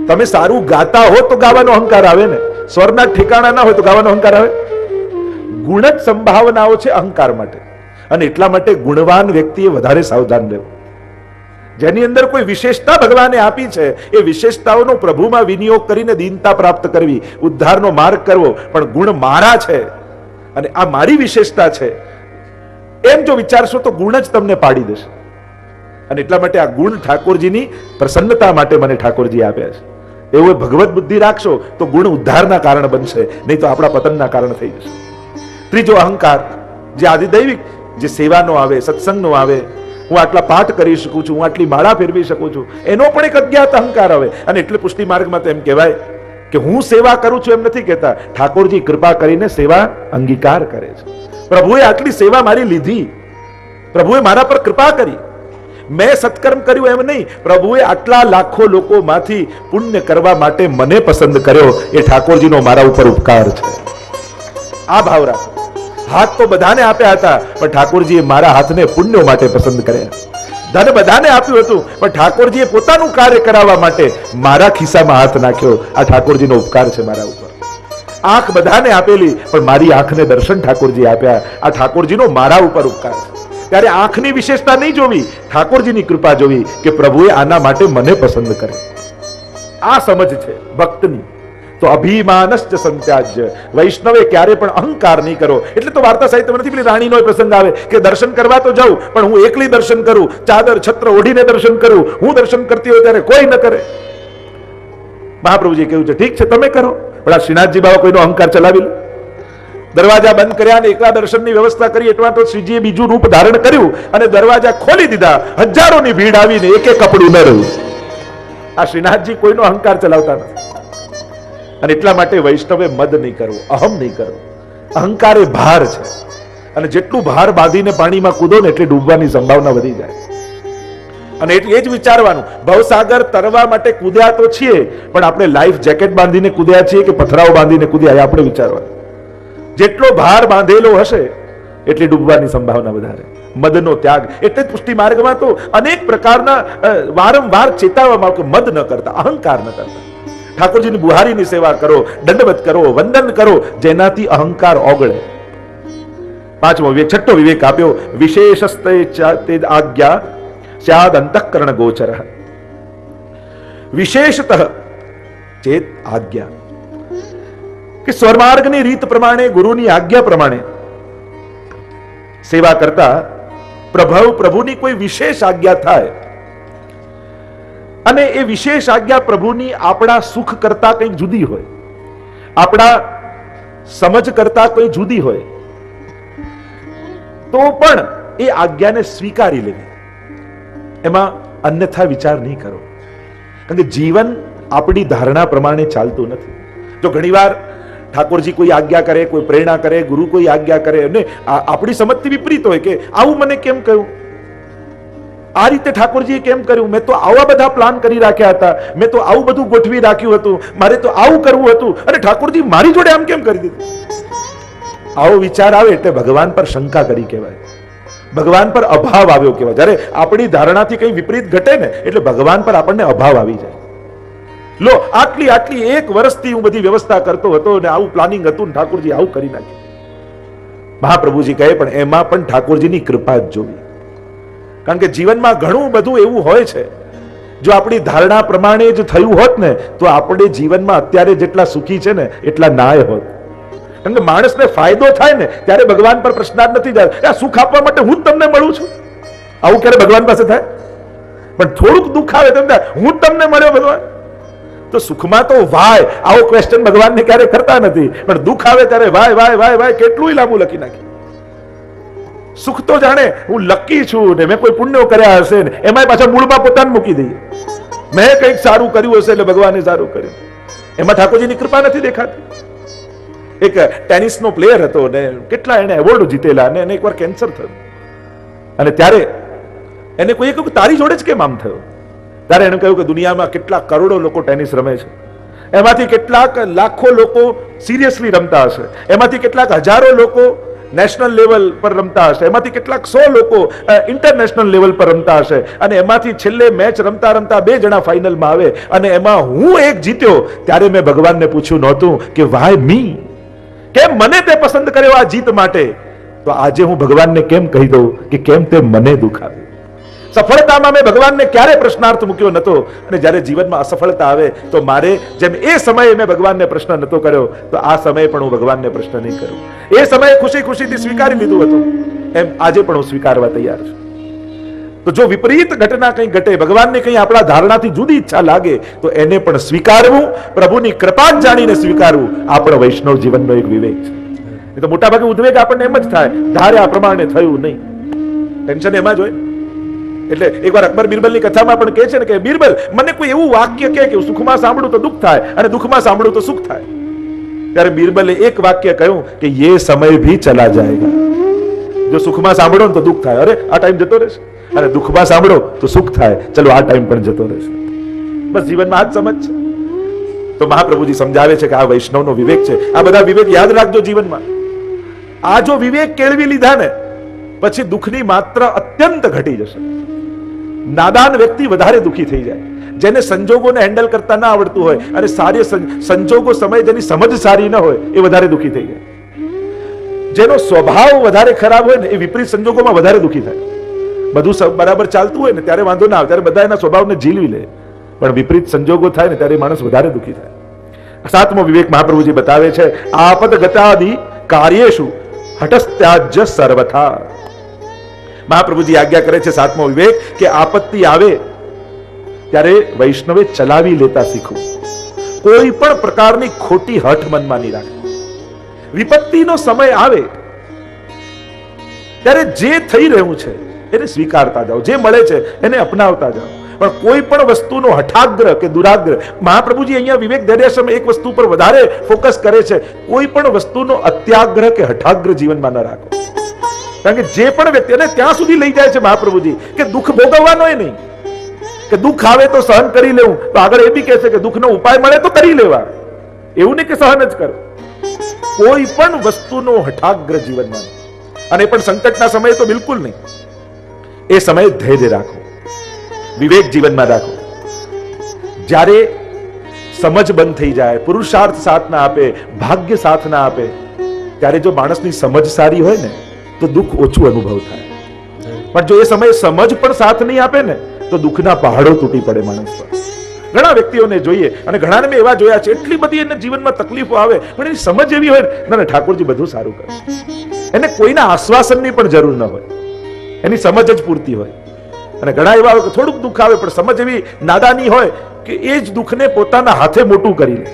તમે સારું ગાતા હો તો ગાવાનો અહંકાર આવે ને, સ્વરના ઠેકાણા ના હોય તો ગાવાનો અહંકાર આવે. ગુણ જ સંભાવનાઓ છે અહંકાર માટે, અને એટલા માટે ગુણવાન વ્યક્તિએ વધારે સાવધાન રહેવું. જેની અંદર કોઈ વિશેષતા ભગવાને આપી છે એ વિશેષતાઓનો પ્રભુમાં વિનિયોગ કરીને દીનતા પ્રાપ્ત કરવી, ઉદ્ધારનો માર્ગ કરવો. પણ ગુણ મારા છે અને આ મારી વિશેષતા છે એમ જો વિચારશો તો ગુણ જ તમને પાડી દેશે. અને એટલા માટે આ ગુણ ઠાકોરજીની પ્રસન્નતા માટે મને ઠાકોરજી આપ્યા છે. એવું ભગવત બુદ્ધિ રાખશો તો ગુણ ઉદ્ધારના કારણ બનશે, નહીં તો આપણા પતનના કારણ થઈ જશે. ત્રીજો અહંકાર, જે આદિદૈવિક, જે સેવાનો આવે, સત્સંગનો આવે, હું આટલા પાઠ કરી શકું છું, હું આટલી માળા ફેરવી શકું છું, એનો પણ એક અજ્ઞાત અહંકાર આવે. અને એટલે પુષ્ટિ માર્ગમાં તો એમ કહેવાય કે હું સેવા કરું છું એમ નથી કહેતા, ઠાકોરજી કૃપા કરીને સેવા અંગીકાર કરે છે. પ્રભુએ આટલી સેવા મારી લીધી, પ્રભુએ મારા પર કૃપા કરી, મેં સત્કર્મ કર્યું એમ નહીં, પ્રભુએ આટલા લાખો લોકોમાંથી પુણ્ય કરવા માટે મને પસંદ કર્યો, એ ઠાકોરજીનો મારા ઉપર ઉપકાર છે. આ ભાવ રાખો. હાથ તો બધાને આપ્યા હતા, પણ ઠાકોરજીએ મારા હાથને પુણ્યો માટે પસંદ કર્યા. ધન બધાને આપ્યું હતું, પણ ઠાકોરજીએ પોતાનું કાર્ય કરાવવા માટે મારા ખિસ્સામાં હાથ નાખ્યો. આ ઠાકોરજીનો ઉપકાર છે મારા ઉપર. આંખ બધાને આપેલી, પણ મારી આંખને દર્શન ઠાકોરજી આપ્યા. આ ઠાકોરજીનો મારા ઉપર ઉપકાર છે. ત્યારે આંખની વિશેષતા નહીં જોવી, ઠાકોરજીની કૃપા જોવી કે પ્રભુએ આના માટે મને પસંદ કરે. આ સમજ છે ભક્તની. તો અભિમાનશ્ચ સંત્યાજ્ય. વૈષ્ણવે ક્યારે પણ અહંકાર નહીં કરો. એટલે તો વાર્તા સાહિત્યમાં નથી પેલી રાણીનો પ્રસંગ આવે કે દર્શન કરવા તો જાઉં, પણ હું એકલી દર્શન કરું, ચાદર છત્ર ઓઢીને દર્શન કરું, હું દર્શન કરતી હોય ત્યારે કોઈ ન કરે. મહાપ્રભુજી કહ્યું છે ઠીક છે તમે કરો, પણ આ શ્રીનાથજી બાબા કોઈનો અહંકાર ચલાવી લે. દરવાજા બંધ કર્યા અને એકલા દર્શનની વ્યવસ્થા કરી એટલા તો શ્રીજીએ બીજું રૂપ ધારણ કર્યું અને દરવાજા ખોલી દીધા. હજારોની ભીડ આવીને એક એક કપડું ન રહ્યું. આ શ્રીનાથજી કોઈનો અહંકાર ચલાવતા નથી. અને એટલા માટે વૈષ્ણવે મદ નહીં કરવું, અહમ નહીં કરવું. અહંકાર એ ભાર છે અને જેટલું ભાર બાંધીને પાણીમાં કૂદો ને એટલી ડૂબવાની સંભાવના વધી જાય. અને એટલે એ જ વિચારવાનું, ભવસાગર તરવા માટે કૂદ્યા તો છીએ, પણ આપણે લાઈફ જેકેટ બાંધીને કૂદ્યા છીએ કે પથરાઓ બાંધીને કૂદ્યા એ આપણે વિચારવાનું. જેટલો ભાર બાંધેલો હશે એટલી ડૂબવાની સંભાવના વધારે. મદનો ત્યાગ એટલે પુષ્ટિ માર્ગમાં તો અનેક પ્રકારના વારંવાર ચેતવવામાં કે મદ ન કરતા, અહંકાર ન કરતા. ઠાકોરજીની બુહારીની સેવા કરો, દંડવત કરો, વંદન કરો, જેનાથી અહંકાર ઓગળે. પાંચમો વિવેક, છઠ્ઠો વિવેક આપ્યો, વિશેષસ્તે તે આજ્ઞા સ્યાદ અંતઃકરણ ગોચર. વિશેષતઃ ચેત આજ્ઞા, કે સ્વર્માર્ગની રીત પ્રમાણે, ગુરુની આજ્ઞા પ્રમાણે સેવા કરતા પ્રભુની કોઈ વિશેષ આજ્ઞા થાય અને એ વિશેષ આજ્ઞા પ્રભુની આપણા સુખ કરતા કંઈ જુદી હોય, આપણા સમજ કરતા કોઈ જુદી હોય, તો પણ એ આજ્ઞાને સ્વીકારી લેવી. એમાં અન્યથા વિચાર નહીં કરો. કારણ કે જીવન આપણી ધારણા પ્રમાણે ચાલતું નથી. જો ઘણીવાર ઠાકોરજી કોઈ આજ્ઞા કરે, કોઈ પ્રેરણા કરે, ગુરુ કોઈ આજ્ઞા કરે અને આપણી સમજથી વિપરીત હોય કે આવું મને કેમ કહ્યું, આ રીતે ઠાકોરજીએ કેમ કર્યું, મેં તો આવા બધા પ્લાન કરી રાખ્યા હતા, મેં તો આવું બધું ગોઠવી રાખ્યું હતું, મારે તો આવું કરવું હતું અને ઠાકોરજી મારી જોડે આમ કેમ કરી દીધું. આવો વિચાર આવે એટલે ભગવાન પર શંકા કરી કહેવાય, ભગવાન પર અભાવ આવ્યો કહેવાય. જ્યારે આપણી ધારણાથી કંઈ વિપરીત ઘટે ને એટલે ભગવાન પર આપણને અભાવ આવી જાય. લો આટલી એક વર્ષથી હું બધી વ્યવસ્થા કરતો હતો અને આવું પ્લાનિંગ હતું ને ઠાકોરજી આવું કરી નાખ્યું. મહાપ્રભુજી કહે પણ એમાં પણ ઠાકોરજીની કૃપા જ જોવી. કારણ કે જીવનમાં ઘણું બધું એવું હોય છે, જો આપણી ધારણા પ્રમાણે જ થયું હોત ને તો આપણે જીવનમાં અત્યારે જેટલા સુખી છે ને એટલા નાય હોત. કારણ કે માણસને ફાયદો થાય ને ત્યારે ભગવાન પર પ્રશ્નાર્થ નથી જાય, આ સુખ આપવા માટે હું જ તમને મળું છું. આવું ક્યારે ભગવાન પાસે થાય? પણ થોડુંક દુઃખ આવે તમને હું જ તમને મળ્યો ભગવાન, તો સુખમાં તો વાય આવો ક્વેશ્ચન ભગવાનને ક્યારે કરતા નથી, પણ દુઃખ આવે ત્યારે વાય વાય વાય વાય કેટલું લાંબુ લખી નાખી. સુખ તો જાણે હું લકી છું ને મેં કોઈ પુણ્યો કર્યા હશે ને એમાં પાછા મૂળમાં પોતાને મૂકી દઈએ, મેં કંઈક સારું કર્યું હશે એટલે ભગવાને સારું કર્યું. એમાં ઠાકોરજીની કૃપા નથી દેખાતી. એક ટેનિસનો પ્લેયર હતો ને કેટલા એને એવોર્ડ જીતેલા અને એને એકવાર કેન્સર થયું અને ત્યારે એને કોઈ કહ્યું તારી જોડે જ કેમ આમ થયો. ત્યારે એને કહ્યું કે દુનિયામાં કેટલા કરોડો લોકો ટેનિસ રમે છે, એમાંથી કેટલાક લાખો લોકો સિરિયસલી રમતા હશે, એમાંથી કેટલાક હજારો લોકો નેશનલ લેવલ પર રમતા હશે, એમાંથી કેટલાક 100 લોકો ઇન્ટરનેશનલ લેવલ પર રમતા હશે અને એમાંથી છેલ્લે મેચ રમતા રમતા 2 જણા ફાઇનલમાં આવે અને એમાં હું એક જીત્યો. ત્યારે મેં ભગવાનને પૂછ્યું નહોતું કે વાય મી, કેમ મને તે પસંદ કર્યો આ જીત માટે, તો આજે હું ભગવાનને કેમ કહી દઉં કે કેમ તે મને દુઃખ આવ્યું. સફળતામાં મેં ભગવાનને ક્યારે પ્રશ્નાર્થ મૂક્યો નતો અને જ્યારે જીવનમાં અસફળતા આવે તો મારે જેમ એ સમયે મેં ભગવાનને પ્રશ્ન નતો કર્યો તો આ સમયે પણ હું ભગવાનને પ્રશ્ન નહીં કરું. એ સમયે ખુશી ખુશીથી સ્વીકારી લીધું હતું એમ આજે પણ હું સ્વીકારવા તૈયાર છું. તો જો વિપરીત ઘટના કંઈ ઘટે, ભગવાનને કંઈ આપણા ધારણાથી જુદી ઈચ્છા લાગે તો એને પણ સ્વીકારવું, પ્રભુની કૃપા જ જાણીને સ્વીકારવું આપણો વૈષ્ણવ જીવનનો એક વિવેક છે. એ તો મોટાભાગે ઉદ્વેગ આપણને એમ જ થાય, ધાર્યા પ્રમાણે થયું નહીં, ટેન્શન એમાં જ હોય. એટલે એકવાર અકબર બિરબલની કથામાં પણ કહે છે ને કે બિરબલ મને કોઈ એવું વાક્ય કહે કે સુખમાં સાંભળું તો દુઃખ થાય અને દુઃખમાં સાંભળું તો સુખ થાય. ત્યારે બિરબલે એક વાક્ય કહ્યું કે યે સમય ભી ચલા જાયેગા. જો સુખમાં સાંભળો ને તો દુઃખ થાય, અરે આ ટાઈમ જતો રહેશે, અને દુઃખમાં સાંભળો તો સુખ થાય, ચલો આ ટાઈમ પણ જતો રહેશે. બસ જીવનમાં આ જ સમજ છે. તો મહાપ્રભુજી સમજાવે છે કે આ વૈષ્ણવનો વિવેક છે. આ બધા વિવેક યાદ રાખજો જીવનમાં. આ જો વિવેક કેળવી લીધા ને પછી દુઃખની માત્રા અત્યંત ઘટી જશે. નાદાન વ્યક્તિ વધારે દુઃખી થઈ જાય, જેને સંજોગોને હેન્ડલ કરતા ના આવડતું હોય અને સારી સંજોગો સમય જેની સમજ સારી ન હોય એ વધારે દુઃખી થઈ જાય. જેનો સ્વભાવ વધારે ખરાબ હોય ને એ વિપરીત સંજોગોમાં વધારે દુઃખી થાય. બધું બરાબર ચાલતું હોય ને ત્યારે વાંધો ના આવે, ત્યારે બધા એના સ્વભાવને ઝીલવી લે, પણ વિપરીત સંજોગો થાય ને ત્યારે માણસ વધારે દુઃખી થાય. 7મો વિવેક મહાપ્રભુજી બતાવે છે, આપદ ગતાદિ કાર્યેષુ હટસ્ત્યાજ્ય સર્વથા. મહાપ્રભુજી આજ્ઞા કરે છે 7મો વિવેક કે આપત્તિ આવે ત્યારે વૈષ્ણવે ચલાવી લેતા શીખવું. કોઈ પણ પ્રકારની ખોટી હઠ મનમાં નહીં રાખવી. વિપત્તિનો સમય આવે ત્યારે જે થઈ રહ્યું છે એને સ્વીકારતા જાઓ, જે મળે છે એને અપનાવતા જાઓ. પણ કોઈ પણ વસ્તુનો હઠાગ્રહ કે દુરાગ્રહ, મહાપ્રભુજી અહીંયા વિવેક દર્યાશ્રમ એક વસ્તુ પર વધારે ફોકસ કરે છે, કોઈ પણ વસ્તુનો અત્યાગ્રહ કે હઠાગ્રહ જીવનમાં ન રાખો. કારણ કે જે પણ વ્યક્તિને ત્યાં સુધી લઈ જાય છે મહાપ્રભુજી કે દુઃખ ભોગવવાનો એ નહીં, કે દુઃખ આવે તો સહન કરી લેવું, તો આગળ એ બી કહે છે કે દુઃખનો ઉપાય મળે તો કરી લેવા, એવું નહીં કે સહન જ કરો. કોઈ પણ વસ્તુનો હઠાગ્રહ જીવનમાં, અને પણ સંકટના સમયે તો બિલકુલ નહીં. એ સમયે ધૈર્ય રાખો, વિવેક જીવનમાં રાખો. જ્યારે સમજ બંધ થઈ જાય, પુરુષાર્થ સાથ ના આપે, ભાગ્ય સાથ ના આપે, ત્યારે જો માણસની સમજ સારી હોય ને તો દુઃખ ઓછું અનુભવ થાય. પણ જો એ સમયે સમજ પણ સાથ નહીં આપે ને તો દુઃખના પહાડો તૂટી પડે માણસ પર. ઘણા વ્યક્તિઓને જોઈએ અને ઘણાને મેં એવા જોયા છે, એટલી બધી એને જીવનમાં તકલીફો આવે પણ એની સમજ એવી હોય ને, ઠાકોરજી બધું સારું કરે. એને કોઈના આશ્વાસનની પણ જરૂર ન હોય, એની સમજ જ પૂરતી હોય. અને ઘણા એવા હોય કે થોડુંક દુઃખ આવે પણ સમજ એવી નાદાની હોય કે એ જ દુઃખને પોતાના હાથે મોટું કરી લે.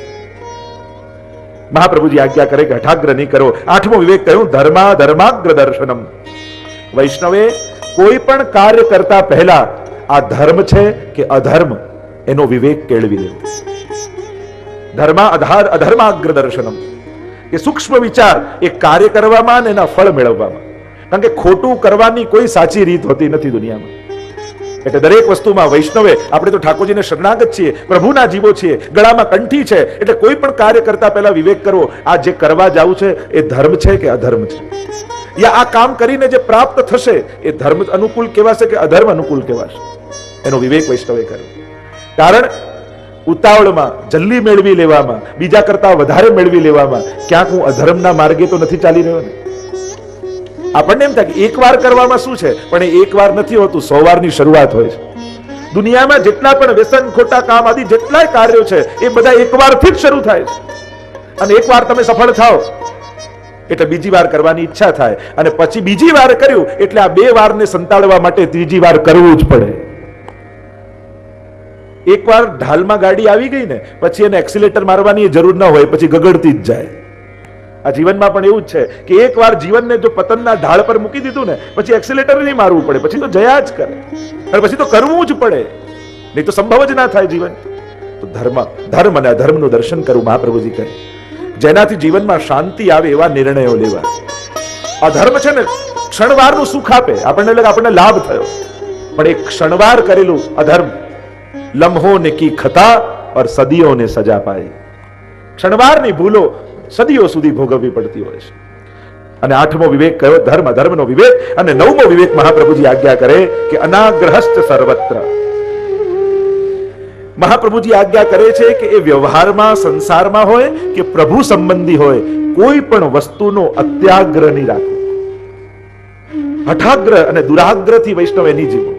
મહાપ્રભુજી આજ્ઞા કરે કે હઠાગ્રહ નહીં કરો. 8મો વિવેક કહ્યું ધર્મા ધર્માગ્ર દર્શનમ. વૈષ્ણવે કોઈ પણ કાર્ય કરતા પહેલા આ ધર્મ છે કે અધર્મ એનો વિવેક કેળવી લેવો. ધર્મા અધર્માગ્ર દર્શનમ, કે સૂક્ષ્મ વિચાર એ કાર્ય કરવામાં અને એના ફળ મેળવવામાં. કારણ કે ખોટું કરવાની કોઈ સાચી રીત હોતી નથી દુનિયામાં. એટલે દરેક વસ્તુમાં વૈષ્ણવે, આપણે તો ઠાકોરજીને શરણાગત છીએ, પ્રભુના જીવો છીએ, ગળામાં કંઠી છે, એટલે કોઈ પણ કાર્ય કરતા પહેલા વિવેક કરવો, આ જે કરવા જાવું છે એ ધર્મ છે કે અધર્મ છે, યા આ કામ કરીને જે પ્રાપ્ત થશે એ ધર્મ અનુકૂળ કહેવાશે કે અધર્મ અનુકૂળ કહેવાશે, એનો વિવેક વૈષ્ણવે કર્યો. કારણ ઉતાવળમાં, જલ્દી મેળવી લેવામાં, બીજા કરતા વધારે મેળવી લેવામાં ક્યાંક હું અધર્મના માર્ગે તો નથી ચાલી રહ્યો ને. આપણને એમ થાય કે એક વાર કરવામાં શું છે, પણ એ એક વાર નથી હોતું, 100 વારની શરૂઆત હોય છે. દુનિયામાં જેટલા પણ વ્યસન, ખોટા કામ આદિ જેટલાય કાર્યો છે એ બધા એક વારથી જ શરૂ થાય છે. અને એક વાર તમે સફળ થાઓ એટલે બીજી વાર કરવાની ઈચ્છા થાય, અને પછી બીજી વાર કર્યું એટલે આ 2 વારને સંતાડવા માટે ત્રીજી વાર કરવું જ પડે. એક વાર ઢાલમાં ગાડી આવી ગઈ ને પછી એને એક્સિલેટર મારવાની જરૂર ન હોય, પછી ગગડતી જ જાય. આ જીવનમાં પણ એવું જ છે કે એક વાર જીવનને જો પતનના ઢાળ પર મૂકી દીધું ને પછી એક્સિલેટર નહીં મારવું પડે, પછી તો જયા જ કરે, અને પછી તો કરવું જ પડે, નહીં તો સંભવ જ ના થાય જીવન. તો ધર્મ અને અધર્મનું દર્શન કરવું, મહાપ્રભુજી કહે, જેનાથી જીવનમાં શાંતિ આવે એવા નિર્ણયો લેવા. અધર્મ છે ને ક્ષણવારનું સુખ આપે, આપણને લાભ થયો, પણ એક ક્ષણવાર કરેલું અધર્મ લમ્હો ને કી ખતા और સદીઓ ને સજા પાઈ. ક્ષણવારની ભૂલો સદીઓ સુધી ભોગવવી પડતી હોય છે. અને 8મો વિવેક કયો ધર્મ અધર્મનો વિવેક. અને 9મો વિવેક મહાપ્રભુજી આજ્ઞા કરે કે અનાગ્રહશ્ચ સર્વત્ર. મહાપ્રભુજી આજ્ઞા કરે છે કે એ વ્યવહારમાં, સંસારમાં હોય કે પ્રભુ સંબંધી હોય, કોઈ પણ વસ્તુનો અત્યાગ્રહ નહીં રાખવો. હઠાગ્રહ અને દુરાગ્રહથી વૈષ્ણવ નહીં જીવો.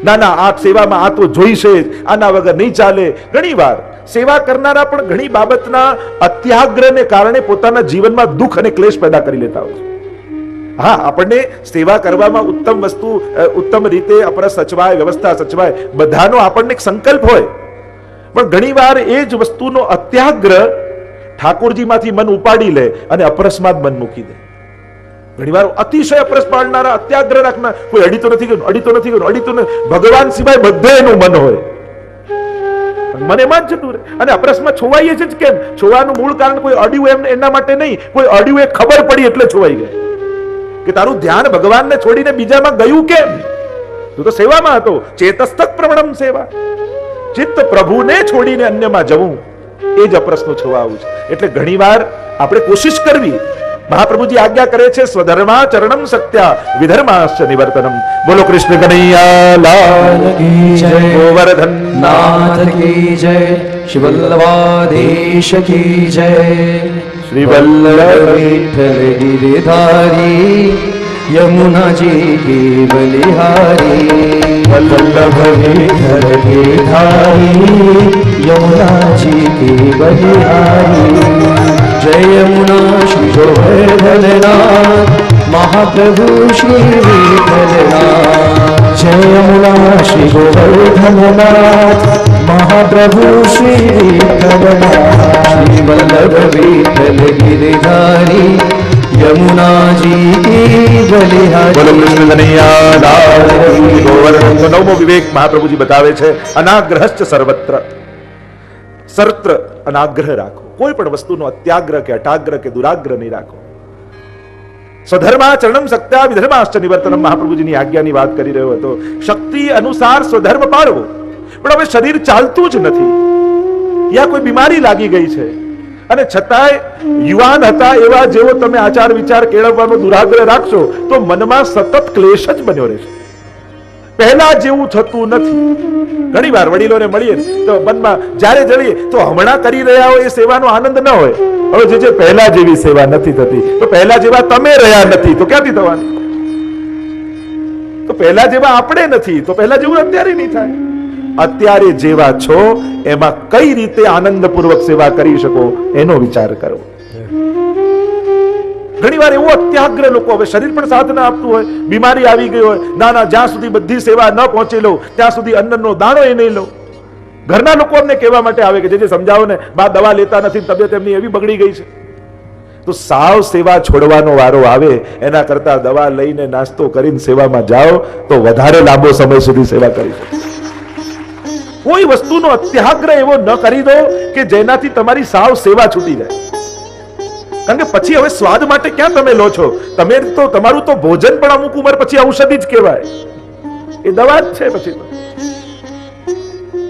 ના આ સેવામાં આ તો જોઈશે જ, આના વગર નહીં ચાલે. ઘણી વાર સેવા કરનારા પણ ઘણી બાબતના અત્યાગ્રહને કારણે પોતાના જીવનમાં દુઃખ અને ક્લેશ પેદા કરી લેતા હોય છે. હા, આપણને સેવા કરવામાં ઉત્તમ વસ્તુ, ઉત્તમ રીતે અપરસ સચવાય, વ્યવસ્થા સચવાય, બધાનો આપણને એક સંકલ્પ હોય, પણ ઘણીવાર એ જ વસ્તુનો અત્યાગ્રહ ઠાકોરજીમાંથી મન ઉપાડી લે અને અપરસમાં જ મન મૂકી દે. ઘણીવાર અતિશય અપરસ પાડનારા, અત્યાગ્રહ રાખનાર, કોઈ અડીતો નથી ગયું, ભગવાન સિવાય બધે એનું મન હોય, મને એમાં જ જતું રહે. અને અપરસમાં છોવાઈએ છે જ કેમ? છોવાનું મૂળ કારણ કોઈ અડ્યું એમ એના માટે નહીં, કોઈ અડ્યું એ ખબર પડી એટલે છોવાઈ ગઈ, કે તારું ધ્યાન ભગવાનને છોડીને બીજામાં ગયું કેમ? તું તો સેવામાં હતો. ચેતસ્તક પ્રવણમ સેવા, ચિત્ત પ્રભુને છોડીને અન્યમાં જવું, એ જ અપરસનું છોવાવું છે. એટલે ઘણીવાર આપણે કોશિશ કરવી. મહાપ્રભુજી આજ્ઞા કરે છે સ્વધર્માચરણમ સત્યા વિધર્માશ્ચ નિવર્તનમ. બોલો કૃષ્ણ કનૈયા લાલ કી જય, ગોવર્ધન નાથ કી જય, શ્રી વલ્લભાધીશ કી જય, શ્રી વલ્લભ વિઠ્ઠલ ગિરિધારી, યમુનાજી કી બલિહારી. વલ્લભ વિઠ્ઠલ ગિરિધારી, યમુનાજી કી બલિહારી. जय यमुना श्री गोवर्धननाथ, महाप्रभु श्री विठ्ठलनाथ. जय यमुना श्री गोवर्धननाथ, महाप्रभु श्री विठ्ठलनाथ. श्री वल्लभ विठल गिरधारी यमुना जी की बलिहारी। બોલો કૃષ્ણ કનૈયા લાલ કી ગોવર્ધન। તો નવમો વિવેક મહાપ્રભુજી બતાવે છે, અનાગ્રહશ્ચ સર્વત્ર। સર્વત્ર અનાગ્રહ રાખો, કોઈ પણ વસ્તુનો અત્યાગ્રહ કે અટાગ્રહ કે દુરાગ્રહ નહીં રાખો। સ્વધર્માચરણમ શક્ત્યા વિધર્માશ્ચ નિવર્તનમ, મહાપ્રભુજીની આજ્ઞાની વાત કરી રહ્યો હતો। શક્તિ અનુસાર સ્વધર્મ પાળવો, પણ હવે શરીર ચાલતું જ નથી, યા કોઈ બીમારી લાગી ગઈ છે, અને છતાંય યુવાન હતા એવા જેવો તમે આચાર વિચાર કેળવવાનો દુરાગ્રહ રાખશો તો મનમાં સતત ક્લેશ જ બન્યો રહેશે, પહેલા જેવું થતું નથી। ઘણી વાર વડીલોને મળીએ તો મનમાં જ્યારે જઈએ તો હમણાં કરી રહ્યા હોય એ સેવાનો આનંદ ન હોય। હવે જે પહેલા જેવી સેવા નથી થતી, તો પહેલા જેવા તમે રહ્યા નથી તો ક્યાંથી થવાની? તો પહેલા જેવા આપણે નથી તો પહેલા જેવું અત્યારે નહીં થાય। અત્યારે જેવા છો એમાં કઈ રીતે આનંદપૂર્વક સેવા કરી શકો એનો વિચાર કરો। ઘણી વાર એવો અત્યાગ્રહ લોકો, હવે શરીર પણ સાથ ના આપતું હોય, બીમારી આવી ગઈ હોય, ના ના જ્યાં સુધી બધી સેવા ન પહોંચી લઉં ત્યાં સુધી અન્નનો દાણો એ નહીં લઉં। ઘરના લોકો અમને કહેવા માટે આવે કે જે સમજાવો ને, બા દવા લેતા નથી, તબિયત એમની એવી બગડી ગઈ છે। તો સાવ સેવા છોડવાનો વારો આવે એના કરતા દવા લઈને નાસ્તો કરીને સેવામાં જાઓ તો વધારે લાંબો સમય સુધી સેવા કરી શકો। કોઈ વસ્તુનો અત્યાગ્રહ એવો ન કરી દો કે જેનાથી તમારી સાવ સેવા છૂટી જાય। કારણ કે પછી હવે સ્વાદ માટે ક્યાં તમે લો છો? તમે તો તમારું તો ભોજન પણ અમુક ઉંમર પછી ઔષધિ જ કહેવાય, એ દવા જ છે પછી તો।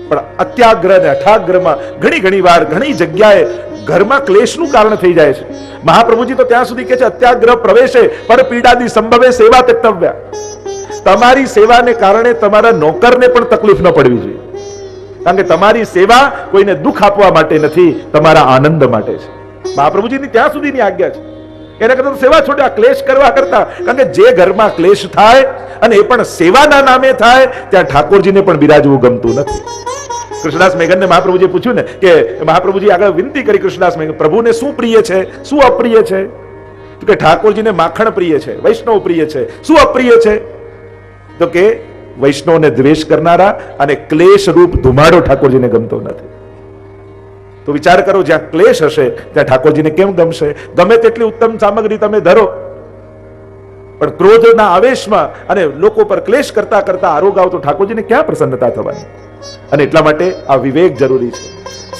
પણ અત્યાગ્રહ ને અઠાગ્રહમાં ઘણી વાર ઘણી જગ્યાએ ઘરમાં ક્લેશનું કારણ થઈ જાય છે। મહાપ્રભુજી તો ત્યાં સુધી કહે છે, અત્યાગ્રહ પ્રવેશે પર પીડાદી સંભવે સેવા તેક્તવ્યા। તમારી સેવાને કારણે તમારા નોકરને પણ તકલીફ ન પડવી જોઈએ, કારણ કે તમારી સેવા કોઈને દુઃખ આપવા માટે નથી, તમારા આનંદ માટે છે। મહાપ્રભુજીની ત્યાં સુધીની આજ્ઞા છે, એના કરતા સેવા છોડ્યા ક્લેશ કરવા કરતા। કારણ કે જે ઘરમાં ક્લેશ થાય અને એ પણ સેવાના નામે થાય ત્યાં ઠાકોરજીને પણ બિરાજવું ગમતું નથી। કૃષ્ણદાસ મેઘનને મહાપ્રભુજીએ પૂછ્યું ને કે મહાપ્રભુજી આગળ વિનંતી કરી, કૃષ્ણદાસ મેઘન પ્રભુને શું પ્રિય છે, શું અપ્રિય છે? તો કે ઠાકોરજીને માખણ પ્રિય છે, વૈષ્ણવ પ્રિય છે। શું અપ્રિય છે? તો કે વૈષ્ણવને દ્વેષ કરનારા અને ક્લેશ રૂપ ધુમાડો ઠાકોરજીને ગમતો નથી। તો વિચાર કરો, જ્યાં ક્લેશ હશે ત્યાં ઠાકોરજીને કેમ ગમશે? ગમે તેટલી ઉત્તમ સામગ્રી તમે ધરો, પણ ક્રોધના આવેશમાં અને લોકો પર ક્લેશ કરતા કરતા આરોગાવ તો ઠાકોરજીને ક્યાં પ્રસન્નતા થવાની? અને એટલા માટે આ વિવેક જરૂરી છે।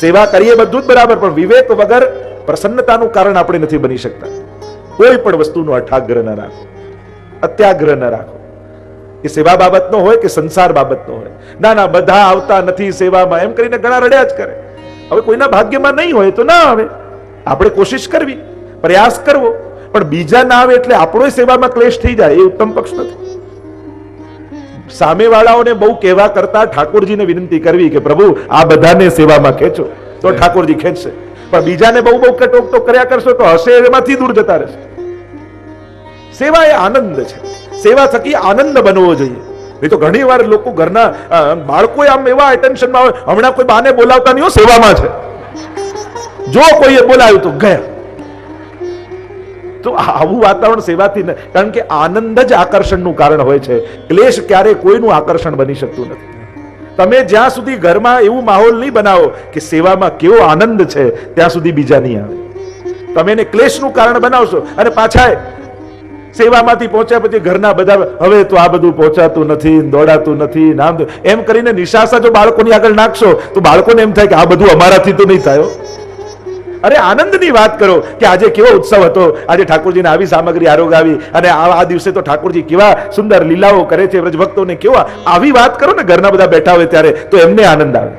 સેવા કરીએ બધું જ બરાબર, પણ વિવેક વગર પ્રસન્નતાનું કારણ આપણે નથી બની શકતા। કોઈ પણ વસ્તુનો અઠાગ્રહ ન રાખો, અત્યાગ્રહ ન રાખો, એ સેવા બાબતનો હોય કે સંસાર બાબતનો હોય। ના ના બધા આવતા નથી સેવામાં એમ કરીને ઘણા રડ્યા જ કરે। હવે કોઈના ભાગ્યમાં નહીં હોય તો ના આવે, આપણે કોશિશ કરવી, પ્રયાસ કરવો, પણ બીજા ના આવે એટલે આપણો સેવામાં ક્લેશ થઈ જાય એ ઉત્તમ પક્ષ નથી। સામેવાળાઓને બહુ કહેવા કરતા ઠાકોરજીને વિનંતી કરવી કે પ્રભુ આ બધાને સેવામાં ખેંચો, તો ઠાકોરજી ખેંચશે। પણ બીજાને બહુ ટોક કર્યા કરશો તો હશે એમાંથી દૂર જતા રહેશે। સેવા એ આનંદ છે, સેવા થકી આનંદ બનવો જોઈએ। નહીં તો ઘણી વાર લોકો ઘરના બાળકો આમ એવા અટેન્શનમાં હોય, હમણાં કોઈ બાને બોલાવતા નહીં હો, સેવામાં છે, જો કોઈએ બોલાવ્યું તો ગયા। તો આવું વાતાવરણ સેવાથી ન, કારણ કે આનંદ જ આકર્ષણનું કારણ હોય છે, ક્લેશ ક્યારેય કોઈનું આકર્ષણ બની શકતું નથી। તમે જ્યાં સુધી ઘરમાં એવું માહોલ નહીં બનાવો કે સેવામાં કેવો આનંદ છે, ત્યાં સુધી બીજા નહીં આવે। તમે એને ક્લેશનું કારણ બનાવશો અને પાછા સેવામાંથી પહોંચ્યા પછી ઘરના બધા હવે તો આ બધું પહોંચાતું નથી, દોડાતું નથી, નામ એમ કરીને નિશાસા જો બાળકોની આગળ નાખશો તો બાળકોને એમ થાય કે આ બધું અમારાથી તો નહીં થાય। અરે આનંદની વાત કરો કે આજે કેવો ઉત્સવ હતો, આજે ઠાકોરજીને આવી સામગ્રી આરોગાવી અને આ દિવસે તો ઠાકોરજી કેવા સુંદર લીલાઓ કરે છે વ્રજભક્તોને, કેવા આવી વાત કરો ને ઘરના બધા બેઠા હોય ત્યારે, તો એમને આનંદ આવે।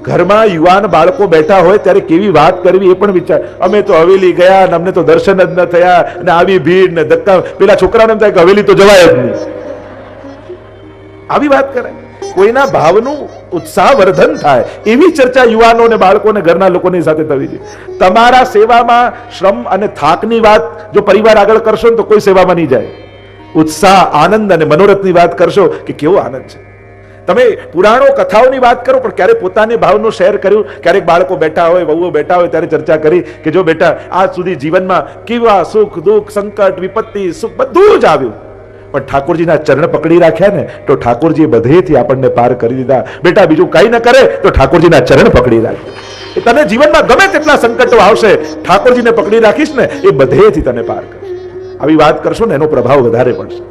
ઘરમાં યુવાન બાળકો બેઠા હોય ત્યારે કેવી વાત કરવી એ પણ વિચાર। અમે તો હવેલી ગયા અને અમને તો દર્શન જ ન થયા અને આવી ભીડ ને ધક્કા, પેલા છોકરાને એમ થાય કે હવેલી તો જવાય જ નહીં, આવી વાત કરે। કોઈના ભાવનું ઉત્સાહવર્ધન થાય એવી ચર્ચા યુવાનો અને બાળકોને ઘરના લોકોની સાથે થવી જોઈએ। તમારા સેવામાં શ્રમ અને થાકની વાત જો પરિવાર આગળ કરશો ને તો કોઈ સેવામાં નહીં જાય। ઉત્સાહ, આનંદ અને મનોરથની વાત કરશો કે કેવો આનંદ છે। તમે પુરાણો કથાઓની વાત કરો પણ ક્યારે પોતાની ભાવનું શેર કર્યું? ક્યારેક બાળકો બેઠા હોય, વહુઓ બેઠા હોય ત્યારે ચર્ચા કરી કે જો બેટા આજ સુધી જીવનમાં કેવા સુખ દુઃખ સંકટ વિપત્તિ સુખ બધું જ આવ્યું, પણ ઠાકોરજીના ચરણ પકડી રાખ્યા ને તો ઠાકોરજીએ બધેથી આપણને પાર કરી દીધા। બેટા બીજું કઈ ન કરે તો ઠાકોરજીના ચરણ પકડી રાખ્યા। એ તને જીવનમાં ગમે તેટલા સંકટો આવશે, ઠાકોરજીને પકડી રાખીશ ને એ બધેથી તને પાર કરશે. આવી વાત કરશો ને એનો પ્રભાવ વધારે પડશે.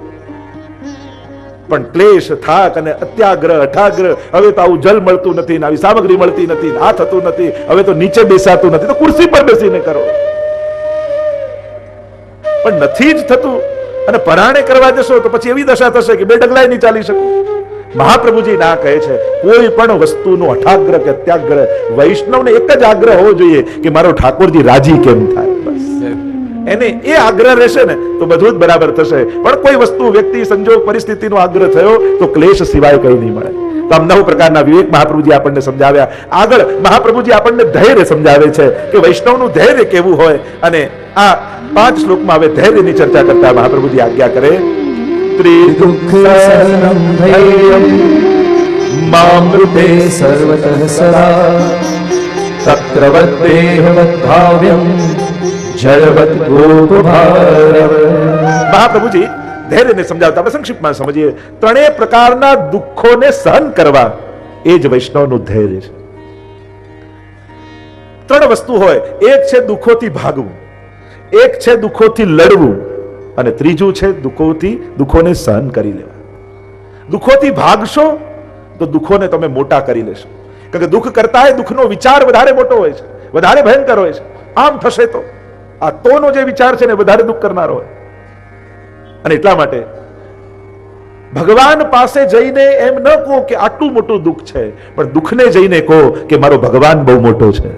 પણ ક્લેશ, થાક અને અત્યાગ્રહ, અઠાગ્રહ, હવે તો આવું જલ મળતું નથી, આવી સામગ્રી મળતી નથી, આ થતું નથી, હવે તો નીચે બેસાતું નથી, તો ખુરશી પર બેસીને કરો. પણ નથી જ થતું અને પરાણે કરવા જશો તો પછી એવી દશા થશે કે બે ડગલાય નહીં ચાલી શકો. મહાપ્રભુજી ના કહે છે કોઈ પણ વસ્તુનો અઠાગ્રહ કે અત્યાગ્રહ, વૈષ્ણવને એક જ આગ્રહ હોવો જોઈએ કે મારો ઠાકોરજી રાજી કેમ થાય. બસ એને એ આગ્રહ રહેશે ને તો બધું જ બરાબર થશે. પણ કોઈ વસ્તુ, વ્યક્તિ, સંજોગ, પરિસ્થિતિનો આગ્રહ થયો તો ક્લેશ સિવાય કંઈ નહીં મળે. તો આમ 9 પ્રકારના વિવેક મહાપ્રભુજી આપણને સમજાવ્યા. આગળ મહાપ્રભુજી આપણને ધૈર્ય સમજાવે છે કે વૈષ્ણવનું ધૈર્ય કેવું હોય. અને આ 5 શ્લોકમાં હવે ધૈર્યની ચર્ચા કરતા મહાપ્રભુજી આજ્ઞા કરે. ત્રિદુઃખસહનં ધૈર્યં મામૃતે સર્વતઃ સદા તત્રવદ્દેહવદ્ભાવ્યં જળવત ગોપભારવ. મહાપ્રભુજી ધૈર્યને સમજાવતા આપણે સંક્ષિપ્તમાં સમજીએ. 3 પ્રકારના દુઃખોને સહન કરવા એ જ વૈષ્ણવનું ધૈર્ય છે. 3 વસ્તુ હોય. એક છે દુઃખોથી ભાગવું, એક છે દુઃખોથી લડવું, અને ત્રીજું છે દુઃખોને સહન કરી લેવા. દુઃખોથી ભાગશો તો દુઃખોને તમે મોટા કરી લેશો. કારણ કે દુઃખ કરતા દુઃખનો વિચાર વધારે મોટો હોય છે, વધારે ભયંકર હોય છે. આમ થશે તો આ તોનો જે વિચાર છે ને વધારે દુઃખ કરનારો હોય. અને એટલા માટે ભગવાન પાસે જઈને એમ ન કહો કે આટલું મોટું દુઃખ છે, પણ દુઃખને જઈને કહો કે મારો ભગવાન બહુ મોટો છે.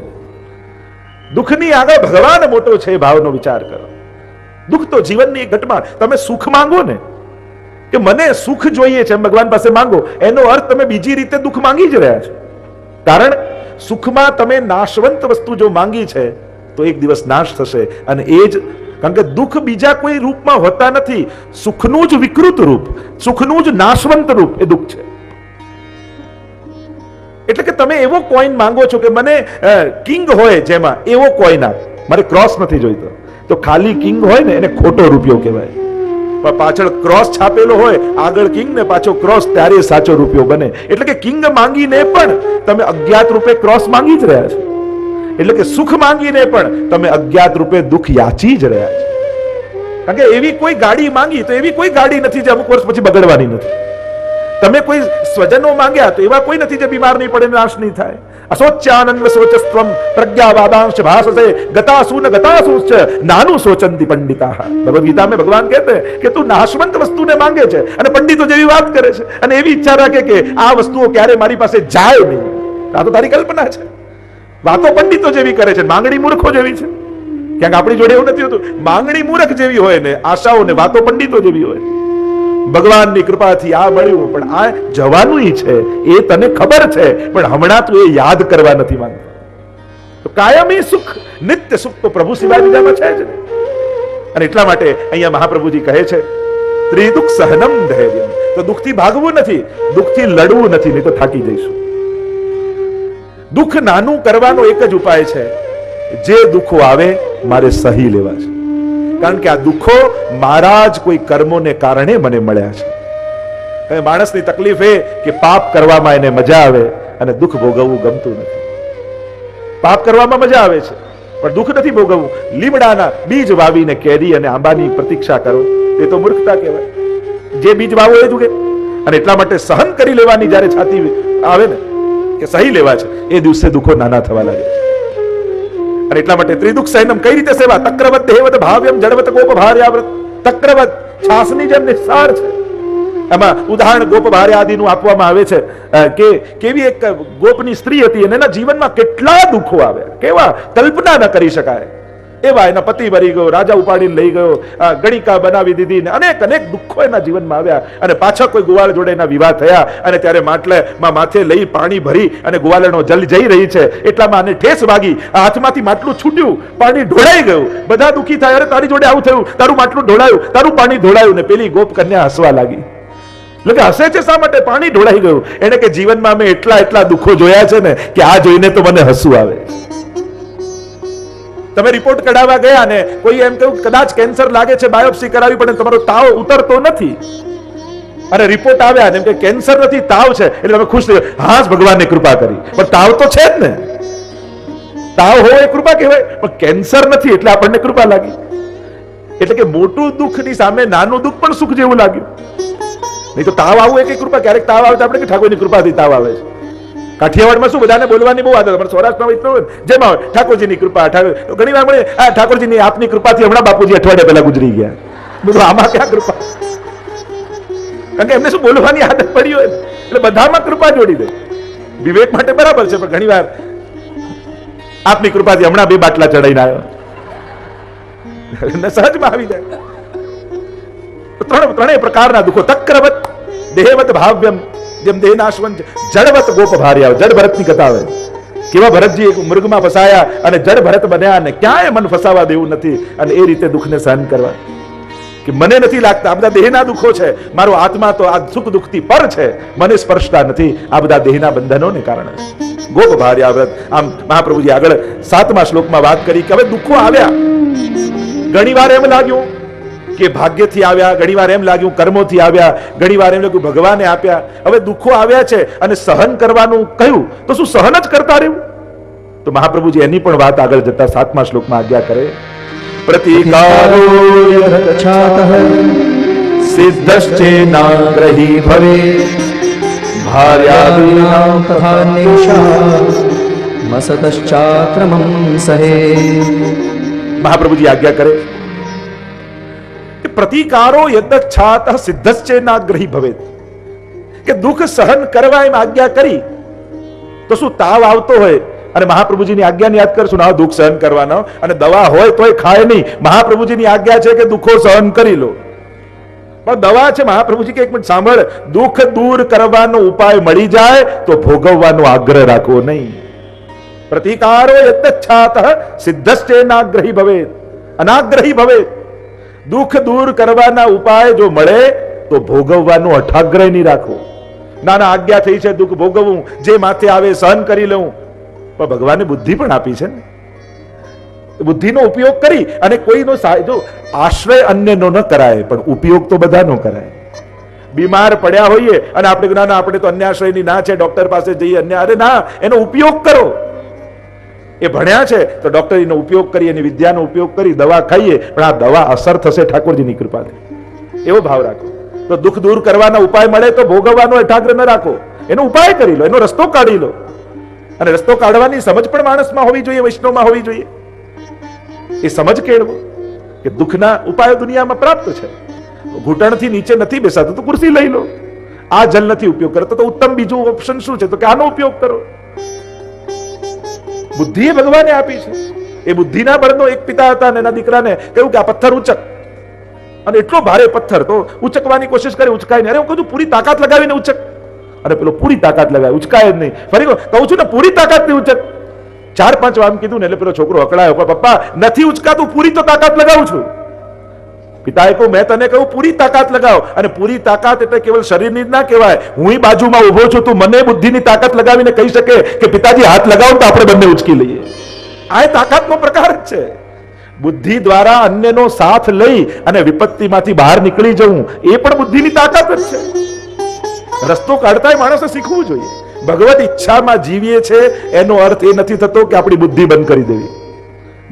દુઃખની આગળ ભગવાન મોટો છે ભાવનો વિચાર કરો. દુઃખ તો જીવનની એક ઘટમાં. તમે સુખ માંગો ને કે મને સુખ જોઈએ છે, ભગવાન પાસે માંગો, એનો અર્થ તમે બીજી રીતે દુઃખ માંગી જ રહ્યા છો. કારણ સુખમાં તમે નાશવંત વસ્તુ જો માંગી છે તો એક દિવસ નાશ થશે. અને એ જ કારણ કે દુઃખ બીજા કોઈ રૂપમાં હોતા નથી. સુખનું જ વિકૃત રૂપ, સુખનું જ નાશવંત રૂપ એ દુઃખ છે. એટલે કે તમે એવો કોઈન માંગો છો કે મને કિંગ હોય જેમાં એવો કોઈન આપ, મારે ક્રોસ નથી જોઈતો. તો ખાલી કિંગ હોય ને એને ખોટો રૂપિયો કહેવાય. પણ પાછળ ક્રોસ છાપેલો હોય, આગળ કિંગ ને પાછો ક્રોસ, ત્યારે સાચો રૂપિયો બને. એટલે કે કિંગ માંગીને પણ તમે અજ્ઞાત રૂપે ક્રોસ માંગી જ રહ્યા છો. એટલે કે સુખ માંગીને પણ તમે અજ્ઞાત રૂપે દુઃખ યાચી જ રહ્યા છો. કારણ કે એવી કોઈ ગાડી માંગી તો એવી કોઈ ગાડી નથી જે અમુક વર્ષ પછી બગડવાની નથી. તમે કોઈ સ્વજનો માંગ્યા તો એવા કોઈ નથી જે બીમાર નહીં પડે, નાશ નહીં થાય. અસોચ્યાનંદ સોચસ્ત્વમ પ્રજ્ઞાવાદાંશ ભાષસે ગતાસુ ન ગતાસુશ્ચ નાનું સોચંતી પંડિતા. ભગવદ ગીતામાં ભગવાન કહેતે કે તું નાશવંત વસ્તુને માંગે છે અને પંડિતો જેવી વાત કરે છે અને એવી ઈચ્છા રાખે કે આ વસ્તુઓ ક્યારે મારી પાસે જાય નહીં. આ તો તારી કલ્પના છે. વાતો પંડિતો જેવી કરે છે, માંગણી મૂર્ખો જેવી છે. ક્યાંક આપણી જોડે એવું નથી હોતું. માંગણી મૂર્ખ જેવી હોય ને આશાઓ ને વાતો પંડિતો જેવી હોય. ભગવાનની કૃપાથી આ મળ્યું, પણ આ જવાનું છે એ તને ખબર છે, પણ હમણાં તું એ યાદ કરવા નથી માંગતો. તો કાયમી સુખ, નિત્ય સુખ તો પ્રભુ સિવાય બીજામાં છે જ. અને એટલા માટે અહીંયા મહાપ્રભુજી કહે છે ત્રિદુઃખ સહનમ ધૈર્યમ. તો દુઃખથી ભાગવું નથી, દુઃખથી લડવું નથી, નહીં તો થાકી જઈશું. દુઃખ નાનું કરવાનો એક જ ઉપાય છે, જે દુઃખો આવે મારે સહી લેવા છે. કારણ કે આ દુઃખો મારા જ કોઈ કર્મોને કારણે મને મળ્યા છે. માણસની તકલીફ એ કે પાપ કરવામાં એને મજા આવે અને દુઃખ ભોગવવું ગમતું નથી. પાપ કરવામાં મજા આવે છે પણ દુઃખ નથી ભોગવવું. લીમડાના બીજ વાવીને કેરી અને આંબાની પ્રતીક્ષા કરો તે તો મૂર્ખતા કહેવાય. જે બીજ વાવો એ જ ઉગે. અને એટલા માટે સહન કરી લેવાની જ્યારે છાતી આવે ને કે સહી લેવા છે, એ દિવસે દુઃખો નાના થવા લાગે છે. અને એટલા માટે ત્રિદુઃખ સહનમ કઈ રીતે સેવા? તક્રવત દેવત ભાવ્યમ જડવત ગોપભાર્યાવ્રત. તક્રવત છાસની જેમ નિસ્સાર છે. એમાં ઉદાહરણ ગોપભાર્યાદિનું આપવામાં આવે છે કે કેવી એક ગોપની સ્ત્રી હતી અને એના જીવનમાં કેટલા દુઃખો આવ્યા, કેવા કલ્પના ન કરી શકાય એવા. એના પતિ મરી ગયો, રાજા ઉપાડીને લઈ ગયો, ગણિકા બનાવી દીધી ને અનેક અનેક દુઃખો એના જીવનમાં આવ્યા. અને પાછા કોઈ ગોવાળ જોડે એના વિવાહ થયા અને ત્યારે માટલામાં માથે લઈ પાણી ભરી અને ગોવાળનો જલ જઈ રહી છે એટલામાં આને ઠેસ વાગી, હાથમાંથી માટલું છૂટ્યું, પાણી ઢોળાઈ ગયું. બધા દુઃખી થાય, અરે તારી જોડે આવું થયું, તારું માટલું ઢોળાયું, તારું પાણી ઢોળાયું. ને પેલી ગોપ કન્યા હસવા લાગી. એટલે કે હસે છે શા માટે? પાણી ઢોળાઈ ગયું. એને કે જીવનમાં મેં એટલા દુઃખો જોયા છે ને કે આ જોઈને તો મને હસવું આવે. તમે રિપોર્ટ કઢાવવા ગયા ને કોઈ એમ કહ્યું કદાચ કેન્સર લાગે છે, બાયોપ્સી કરાવી પણ તમારો તાવ ઉતરતો નથી, અને રિપોર્ટ આવ્યા ને કે કેન્સર નથી તાવ છે, એટલે તમે ખુશ થઈ, હા ભગવાનની કૃપા કરી, પણ તાવ તો છે જ ને. તાવ હોય એ કૃપા કહેવાય, પણ કેન્સર નથી એટલે આપણને કૃપા લાગી. એટલે કે મોટું દુઃખની સામે નાનું દુઃખ પણ સુખ જેવું લાગ્યું. નહીં તો તાવ આવવું એ કઈ કૃપા. ક્યારેક તાવ આવે તો આપણે કે ઠાકોરની કૃપાથી તાવ આવે છે. કાઠિયાવાડમાં શું બધાને બોલવાની બહુ આદત, પણ સૌરાષ્ટ્રમાં એટલું હોય જેમ આવે ઠાકોરજીની કૃપા. ઘણી વાર મળે આ ઠાકોરજીની આપની કૃપાથી હમણાં બાપુજી અઠવાડિયા પહેલા ગુજરી ગયા. બધું આમાં ક્યાં કૃપા? કારણ કે એમને શું બોલવાની આદત પડી હોય એટલે બધામાં કૃપા જોડી દે. વિવેક માટે બરાબર છે, પણ ઘણી વાર આપની કૃપાથી હમણાં 2 બાટલા ચડાઈને આવ્યો સહજમાં આવી જાય. ત્રણેય પ્રકારના દુઃખો. તક્રવત દેહવત ભાવ્યમ, જેમ દેહ નાશવંત, જડવત ગોપ ભાર્યા. જડ ભરતની કથા આવે કેવા ભરતજી એક મૃગમાં ફસાયા અને જડ ભરત બન્યા અને ક્યાંય મન ફસાવા દેવું નથી. અને એ રીતે દુઃખને સહન કરવા કે મને નથી લાગતા આ બધા દેહના દુઃખો છે, મારો આત્મા તો આ સુખ દુઃખથી પર છે, મને સ્પર્શતા નથી. આ બધા દેહના બંધનોને કારણે ગોપ ભાર્યા વ્રત. આમ મહાપ્રભુજી આગળ 7મા શ્લોકમાં વાત કરી કે હવે દુઃખો આવ્યા. ઘણી વાર એમ લાગ્યું કે ભાગ્યથી આવ્યા, ઘણી વાર એમ લાગ્યું કર્મોથી આવ્યા, ઘણી વાર એમ લાગ્યું ભગવાને આપ્યા. હવે દુઃખો આવ્યા છે અને સહન કરવાનું કહ્યું તો શું સહન જ કરતા રહેવું? તો મહાપ્રભુજી એની પણ વાત આગળ જતા 7મા શ્લોકમાં આજ્ઞા કરે. પ્રતિકારો યથાતઃ સિદ્ધશ્ચેનાગ્રહી ભવે ભાર્યાદીનાં તથા નિશા મસતશ્ચાત્રમં સહે. મહાપ્રભુજી આજ્ઞા કરે પ્રતિકારો યદચ્છાત સિદ્ધશ્ચેનાગ્રહી ભવેત, કે દુઃખ સહન કરવા એમ આજ્ઞા કરી તો શું તાવ આવતો હોય અને મહાપ્રભુજીની આજ્ઞાને યાદ કરશું ના દુઃખ સહન કરવાનો, અને દવા હોય તોય ખાય નહીં. મહાપ્રભુજીની આજ્ઞા છે કે દુઃખો સહન કરી લો, પણ દવા છે. મહાપ્રભુજી કે એક મિનિટ સાંભળ, દુઃખ દૂર કરવાનો ઉપાય મળી જાય તો ભોગવવાનો આગ્રહ રાખવો નહીં. પ્રતિકારો યદચ્છાત સિદ્ધશ્ચેનાગ્રહી ભવેત, અનાગ્રહી ભવેત. દુઃખ દૂર કરવાના ઉપાય જો મળે તો ભોગવવાનો અઠાગ્રહ નહીં રાખવો. નાના આજ્ઞા થઈ છે દુઃખ ભોગવવું, જે માથે આવે સહન કરી લઉં, પણ ભગવાને બુદ્ધિ પણ આપી છે ને. બુદ્ધિનો ઉપયોગ કરી અને કોઈનો જો આશ્રય અન્યનો ન કરાય પણ ઉપયોગ તો બધાનો કરાય. બીમાર પડ્યા હોઈએ અને આપણે ના આપણે તો અન્ય આશ્રયની ના છે, ડોક્ટર પાસે જઈએ અન્ય, અરે ના, એનો ઉપયોગ કરો. એ ભણ્યા છે તો ડોક્ટરીનો ઉપયોગ કરી, એની વિદ્યાનો ઉપયોગ કરી દવા ખાઈએ, પણ આ દવા અસર થશે ઠાકોરજીની કૃપાથી. એવો ભાવ રાખો. તો દુઃખ દૂર કરવાના ઉપાય મળે તો ભોગવવાનો એકાગ્ર ન રાખો, એનો ઉપાય કરી લો, એનો રસ્તો કાઢી લો. અને રસ્તો કાઢવાની સમજ પણ માણસમાં હોવી જોઈએ, વૈષ્ણવમાં હોવી જોઈએ. એ સમજ કેળવો કે દુઃખના ઉપાયો દુનિયામાં પ્રાપ્ત છે. ઘૂંટણથી નીચે નથી બેસાતું તો ખુરશી લઈ લો. આ જલ નથી ઉપયોગ કરતો તો ઉત્તમ બીજું ઓપ્શન શું છે? તો કે આનો ઉપયોગ કરો. બુદ્ધિ એ ભગવાને આપી છે. એ બુદ્ધિના બળનો એક પિતા હતા અને એના દીકરાને કહ્યું કે આ પથ્થર ઉચક, અને એટલો ભારે પથ્થર તો ઉચકવાની કોશિશ કરે, ઉચકાય નહીં. અરે હું કહું પૂરી તાકાત લગાવીને ઉચક, અને પેલો પૂરી તાકાત લગાવે, ઉચકાય જ નહીં. ફરી કહું છું ને પૂરી તાકાતથી ઉચક. 4-5 વાર કીધું ને એટલે પેલો છોકરો અકળાયો, પપ્પા નથી ઉચકાતું, પૂરી તો તાકાત લગાવું છું. પિતાએ કહ્યું મેં તને કહ્યું પૂરી તાકાત લગાવ, અને પૂરી તાકાત એટલે કેવલ શરીરની જ ના કહેવાય. હું બાજુમાં ઉભો છું, તું મને બુદ્ધિની તાકાત લગાવીને કહી શકે કે પિતાજી હાથ લગાવો તો આપણે બંને ઉચકી લઈએ. આ તાકાતનો પ્રકાર જ છે. બુદ્ધિ દ્વારા અન્યનો સાથ લઈ અને વિપત્તિમાંથી બહાર નીકળી જવું એ પણ બુદ્ધિની તાકાત જ છે. રસ્તો કાઢતા માણસે શીખવું જોઈએ. ભગવત ઈચ્છામાં જીવીએ છે એનો અર્થ એ નથી થતો કે આપણી બુદ્ધિ બંધ કરી દેવી.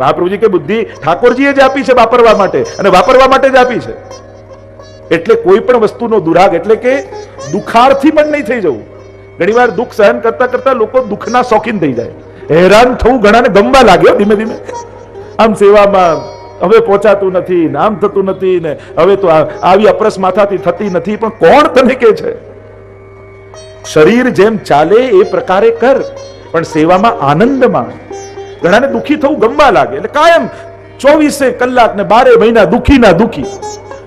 મહાપ્રભુજી કે બુદ્ધિ ઠાકોરજીએ જ આપી છે વાપરવા માટે, અને વાપરવા માટે જ આપી છે. એટલે કોઈ પણ વસ્તુનો દુરાગ એટલે કે દુખારથી પણ નહીં થઈ જવું. ઘણીવાર દુઃખ સહન કરતા કરતા લોકો દુઃખના શોખીન થઈ જાય. હેરાન થવું ઘણાને ગમવા લાગ્યો ધીમે ધીમે. આમ સેવામાં હવે પહોંચાતું નથી ને, આમ થતું નથી ને, હવે તો આવી અપરસ માથાથી થતી નથી. પણ કોણ તને કે છે? શરીર જેમ ચાલે એ પ્રકારે કર, પણ સેવામાં આનંદમાં. ઘણાને દુઃખી થવું ગમવા લાગે એટલે કાયમ 24 કલાક ને 12 મહિના દુઃખી ના દુઃખી.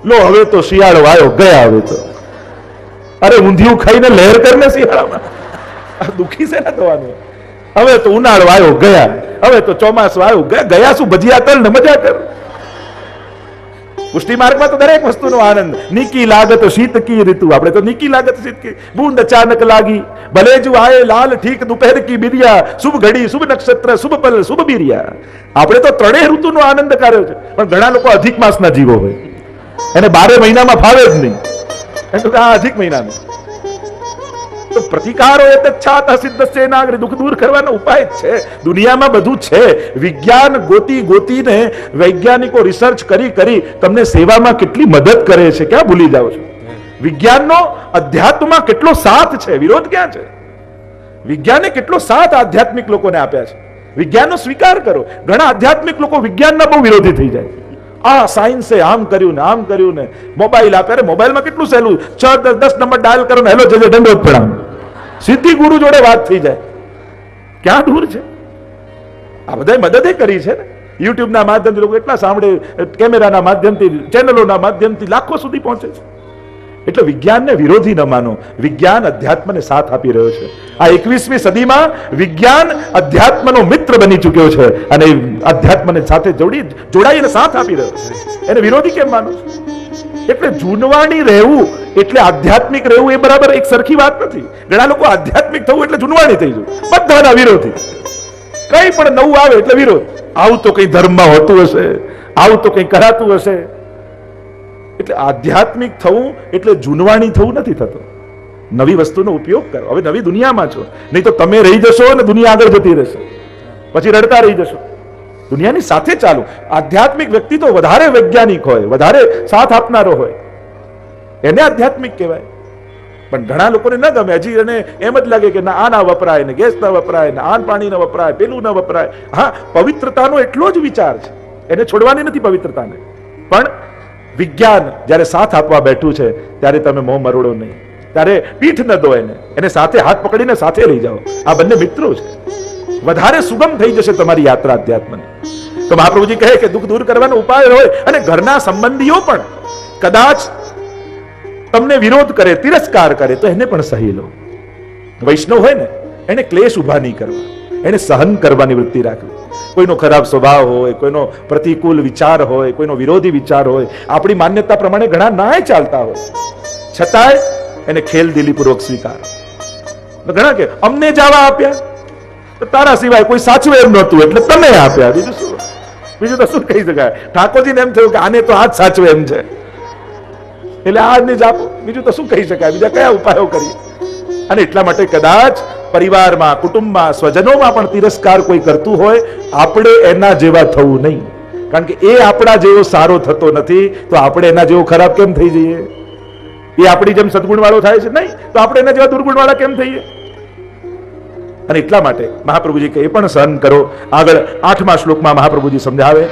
લો હવે તો શિયાળો આવ્યો ગયા, હવે તો અરે ઊંધિયું ખાઈને લહેર કરને શિયાળામાં. દુઃખી છે ને થવાનું. હવે તો ઉનાળો આવ્યો ગયા, હવે તો ચોમાસું આવ્યું ગયા. શું ભજીયા તલ ને મજા કર. પુષ્ટિ માર્ગમાં તો દરેક વસ્તુનો આનંદ. નીકી લાગત શીત કી ઋતુ, આપણે તો નીકી લાગત શીત કી. બૂંદ અચાનક લાગી ભલે જો આए લાલ ઠીક દુપહેર કી બિરિયા, શુભ ઘડી શુભ નક્ષત્ર શુભ પલ શુભ બિરિયા. આપણે તો ત્રણેય ઋતુનો આનંદ કર્યો છે. પણ ઘણા લોકો અધિક માસના જીવો હોય, એને 12 મહિનામાં ફાવે જ નહીં. એમ તો આ અધિક મહિનાનો તો પ્રતિકારો યતચ્છાત સિદ્ધસ્ય નાગરી, દુઃખ દૂર કરવાનો ઉપાય જ છે. દુનિયામાં બધું છે. વિજ્ઞાન ગોતી ગોતીને વૈજ્ઞાનિકો રિસર્ચ કરી કરી તમને સેવામાં કેટલી મદદ કરે છે, ક્યાં ભૂલી જાઓ છો? વિજ્ઞાનનો અધ્યાત્મમાં કેટલો સાથ છે, વિરોધ ક્યાં છે? વિજ્ઞાને કેટલો સાથ આધ્યાત્મિક લોકોને આપ્યા છે. વિજ્ઞાનનો સ્વીકાર કરો. ઘણા આધ્યાત્મિક લોકો વિજ્ઞાનના બહુ વિરોધી થઈ જાય. આ સાયન્સે આમ કર્યું ને આમ કર્યું ને, મોબાઈલ આપે. અરે મોબાઈલમાં કેટલું સહેલું, 6 10 નંબર ડાયલ કરો ને હેલો જજે દંડોત પ્રણામ, સીધી ગુરુ જોડે વાત થઈ જાય. ક્યાં દૂર છે? આ બધાય મદદે કરી છે ને. યુટ્યુબના માધ્યમથી લોકો એટલા સાંભળે, કેમેરાના માધ્યમથી, ચેનલોના માધ્યમથી લાખો સુધી પહોંચે છે. એટલે વિજ્ઞાનને વિરોધી ન માનો. વિજ્ઞાન અધ્યાત્મને સાથ આપી રહ્યો છે. આ 21મી સદીમાં વિજ્ઞાન અધ્યાત્મનો મિત્ર બની ચૂક્યો છે અને અધ્યાત્મને સાથે જોડાઈને સાથ આપી રહ્યો છે. એને વિરોધી કેમ માનો છો? એટલે જૂનવાણી રહેવું એટલે આધ્યાત્મિક રહેવું એ બરાબર એક સરખી વાત નથી. ઘણા લોકો આધ્યાત્મિક થવું એટલે જૂનવાણી થઈ જવું, બધાના વિરોધી. કઈ પણ નવું આવે એટલે વિરોધ. આવું તો કઈ ધર્મમાં હોતું હશે, આવું તો કઈ કરાતું હશે. એટલે આધ્યાત્મિક થવું એટલે જૂનવાણી થવું નથી થતું. નવી વસ્તુનો ઉપયોગ કરો. હવે નવી દુનિયામાં છો, નહીં તો તમે રહી જશો અને દુનિયા આગળ જતી રહેશે, પછી રડતા રહી જશો. દુનિયાની સાથે ચાલુ. આધ્યાત્મિક વ્યક્તિ તો વધારે વૈજ્ઞાનિક હોય, વધારે સાથ આપનારો હોય, એને આધ્યાત્મિક કહેવાય. પણ ઘણા લોકોને ન ગમે. હજી એને એમ જ લાગે કે ના આ ના વપરાય, ને ગેસ ના વપરાય, ને આન પાણી ના વપરાય, પેલું ના વપરાય. હા, પવિત્રતાનો એટલો જ વિચાર છે, એને છોડવાની નથી પવિત્રતાને. પણ વિજ્ઞાન જ્યારે સાથ આપવા બેઠું છે ત્યારે તમે મોં મરોડો નહીં, ત્યારે પીઠ ન દો એને સાથે હાથ પકડીને સાથે લઈ જાઓ. આ બંને મિત્રો છે. વધારે સુગમ થઈ જશે તમારી યાત્રા અધ્યાત્મની. તો મહાપ્રભુજી કહે કે દુઃખ દૂર કરવાનો ઉપાય હોય, અને ઘરના સંબંધીઓ પણ કદાચ તમને વિરોધ કરે, તિરસ્કાર કરે, તો એને પણ સહી લો. વૈષ્ણવ હોય ને એને ક્લેશ ઉભા નહીં કરવા, એને સહન કરવાની વૃત્તિ રાખવી. કોઈનો ખરાબ સ્વભાવ હોય, કોઈનો પ્રતિકૂળ વિચાર હોય, કોઈનો વિરોધી વિચાર હોય, આપણી માન્યતા પ્રમાણે ઘણા નાય ચાલતા હોય, છતાંય એને ખેલદિલીપૂર્વક સ્વીકાર. ઘણા કે અમને જવા આપ્યા, તારા સિવાય કોઈ સાચવે એમ નહોતું એટલે તમે આપ્યા. બીજું શું? બીજું તો શું કહી શકાય? ઠાકોરજીને એમ થયું કે આને તો આ જ સાચવે એમ છે એટલે આજને જ આપો. બીજું તો શું કહી શકાય? બીજા કયા ઉપાયો કરીએ? અને એટલા માટે કદાચ પરિવારમાં, કુટુંબમાં, સ્વજનોમાં પણ તિરસ્કાર કોઈ કરતું હોય, આપણે એના જેવા થવું નહીં. કારણ કે એ આપણા જેવો સારો થતો નથી, તો આપણે એના જેવો ખરાબ કેમ થઈ જઈએ? એ આપણી જેમ સદગુણ વાળો થાય છે નહીં, તો આપણે એના જેવા દુર્ગુણ વાળા કેમ થઈએ? અને એટલા માટે મહાપ્રભુજી કે એ પણ સહન કરો. આગળ 8મા શ્લોકમાં મહાપ્રભુજી સમજાવે.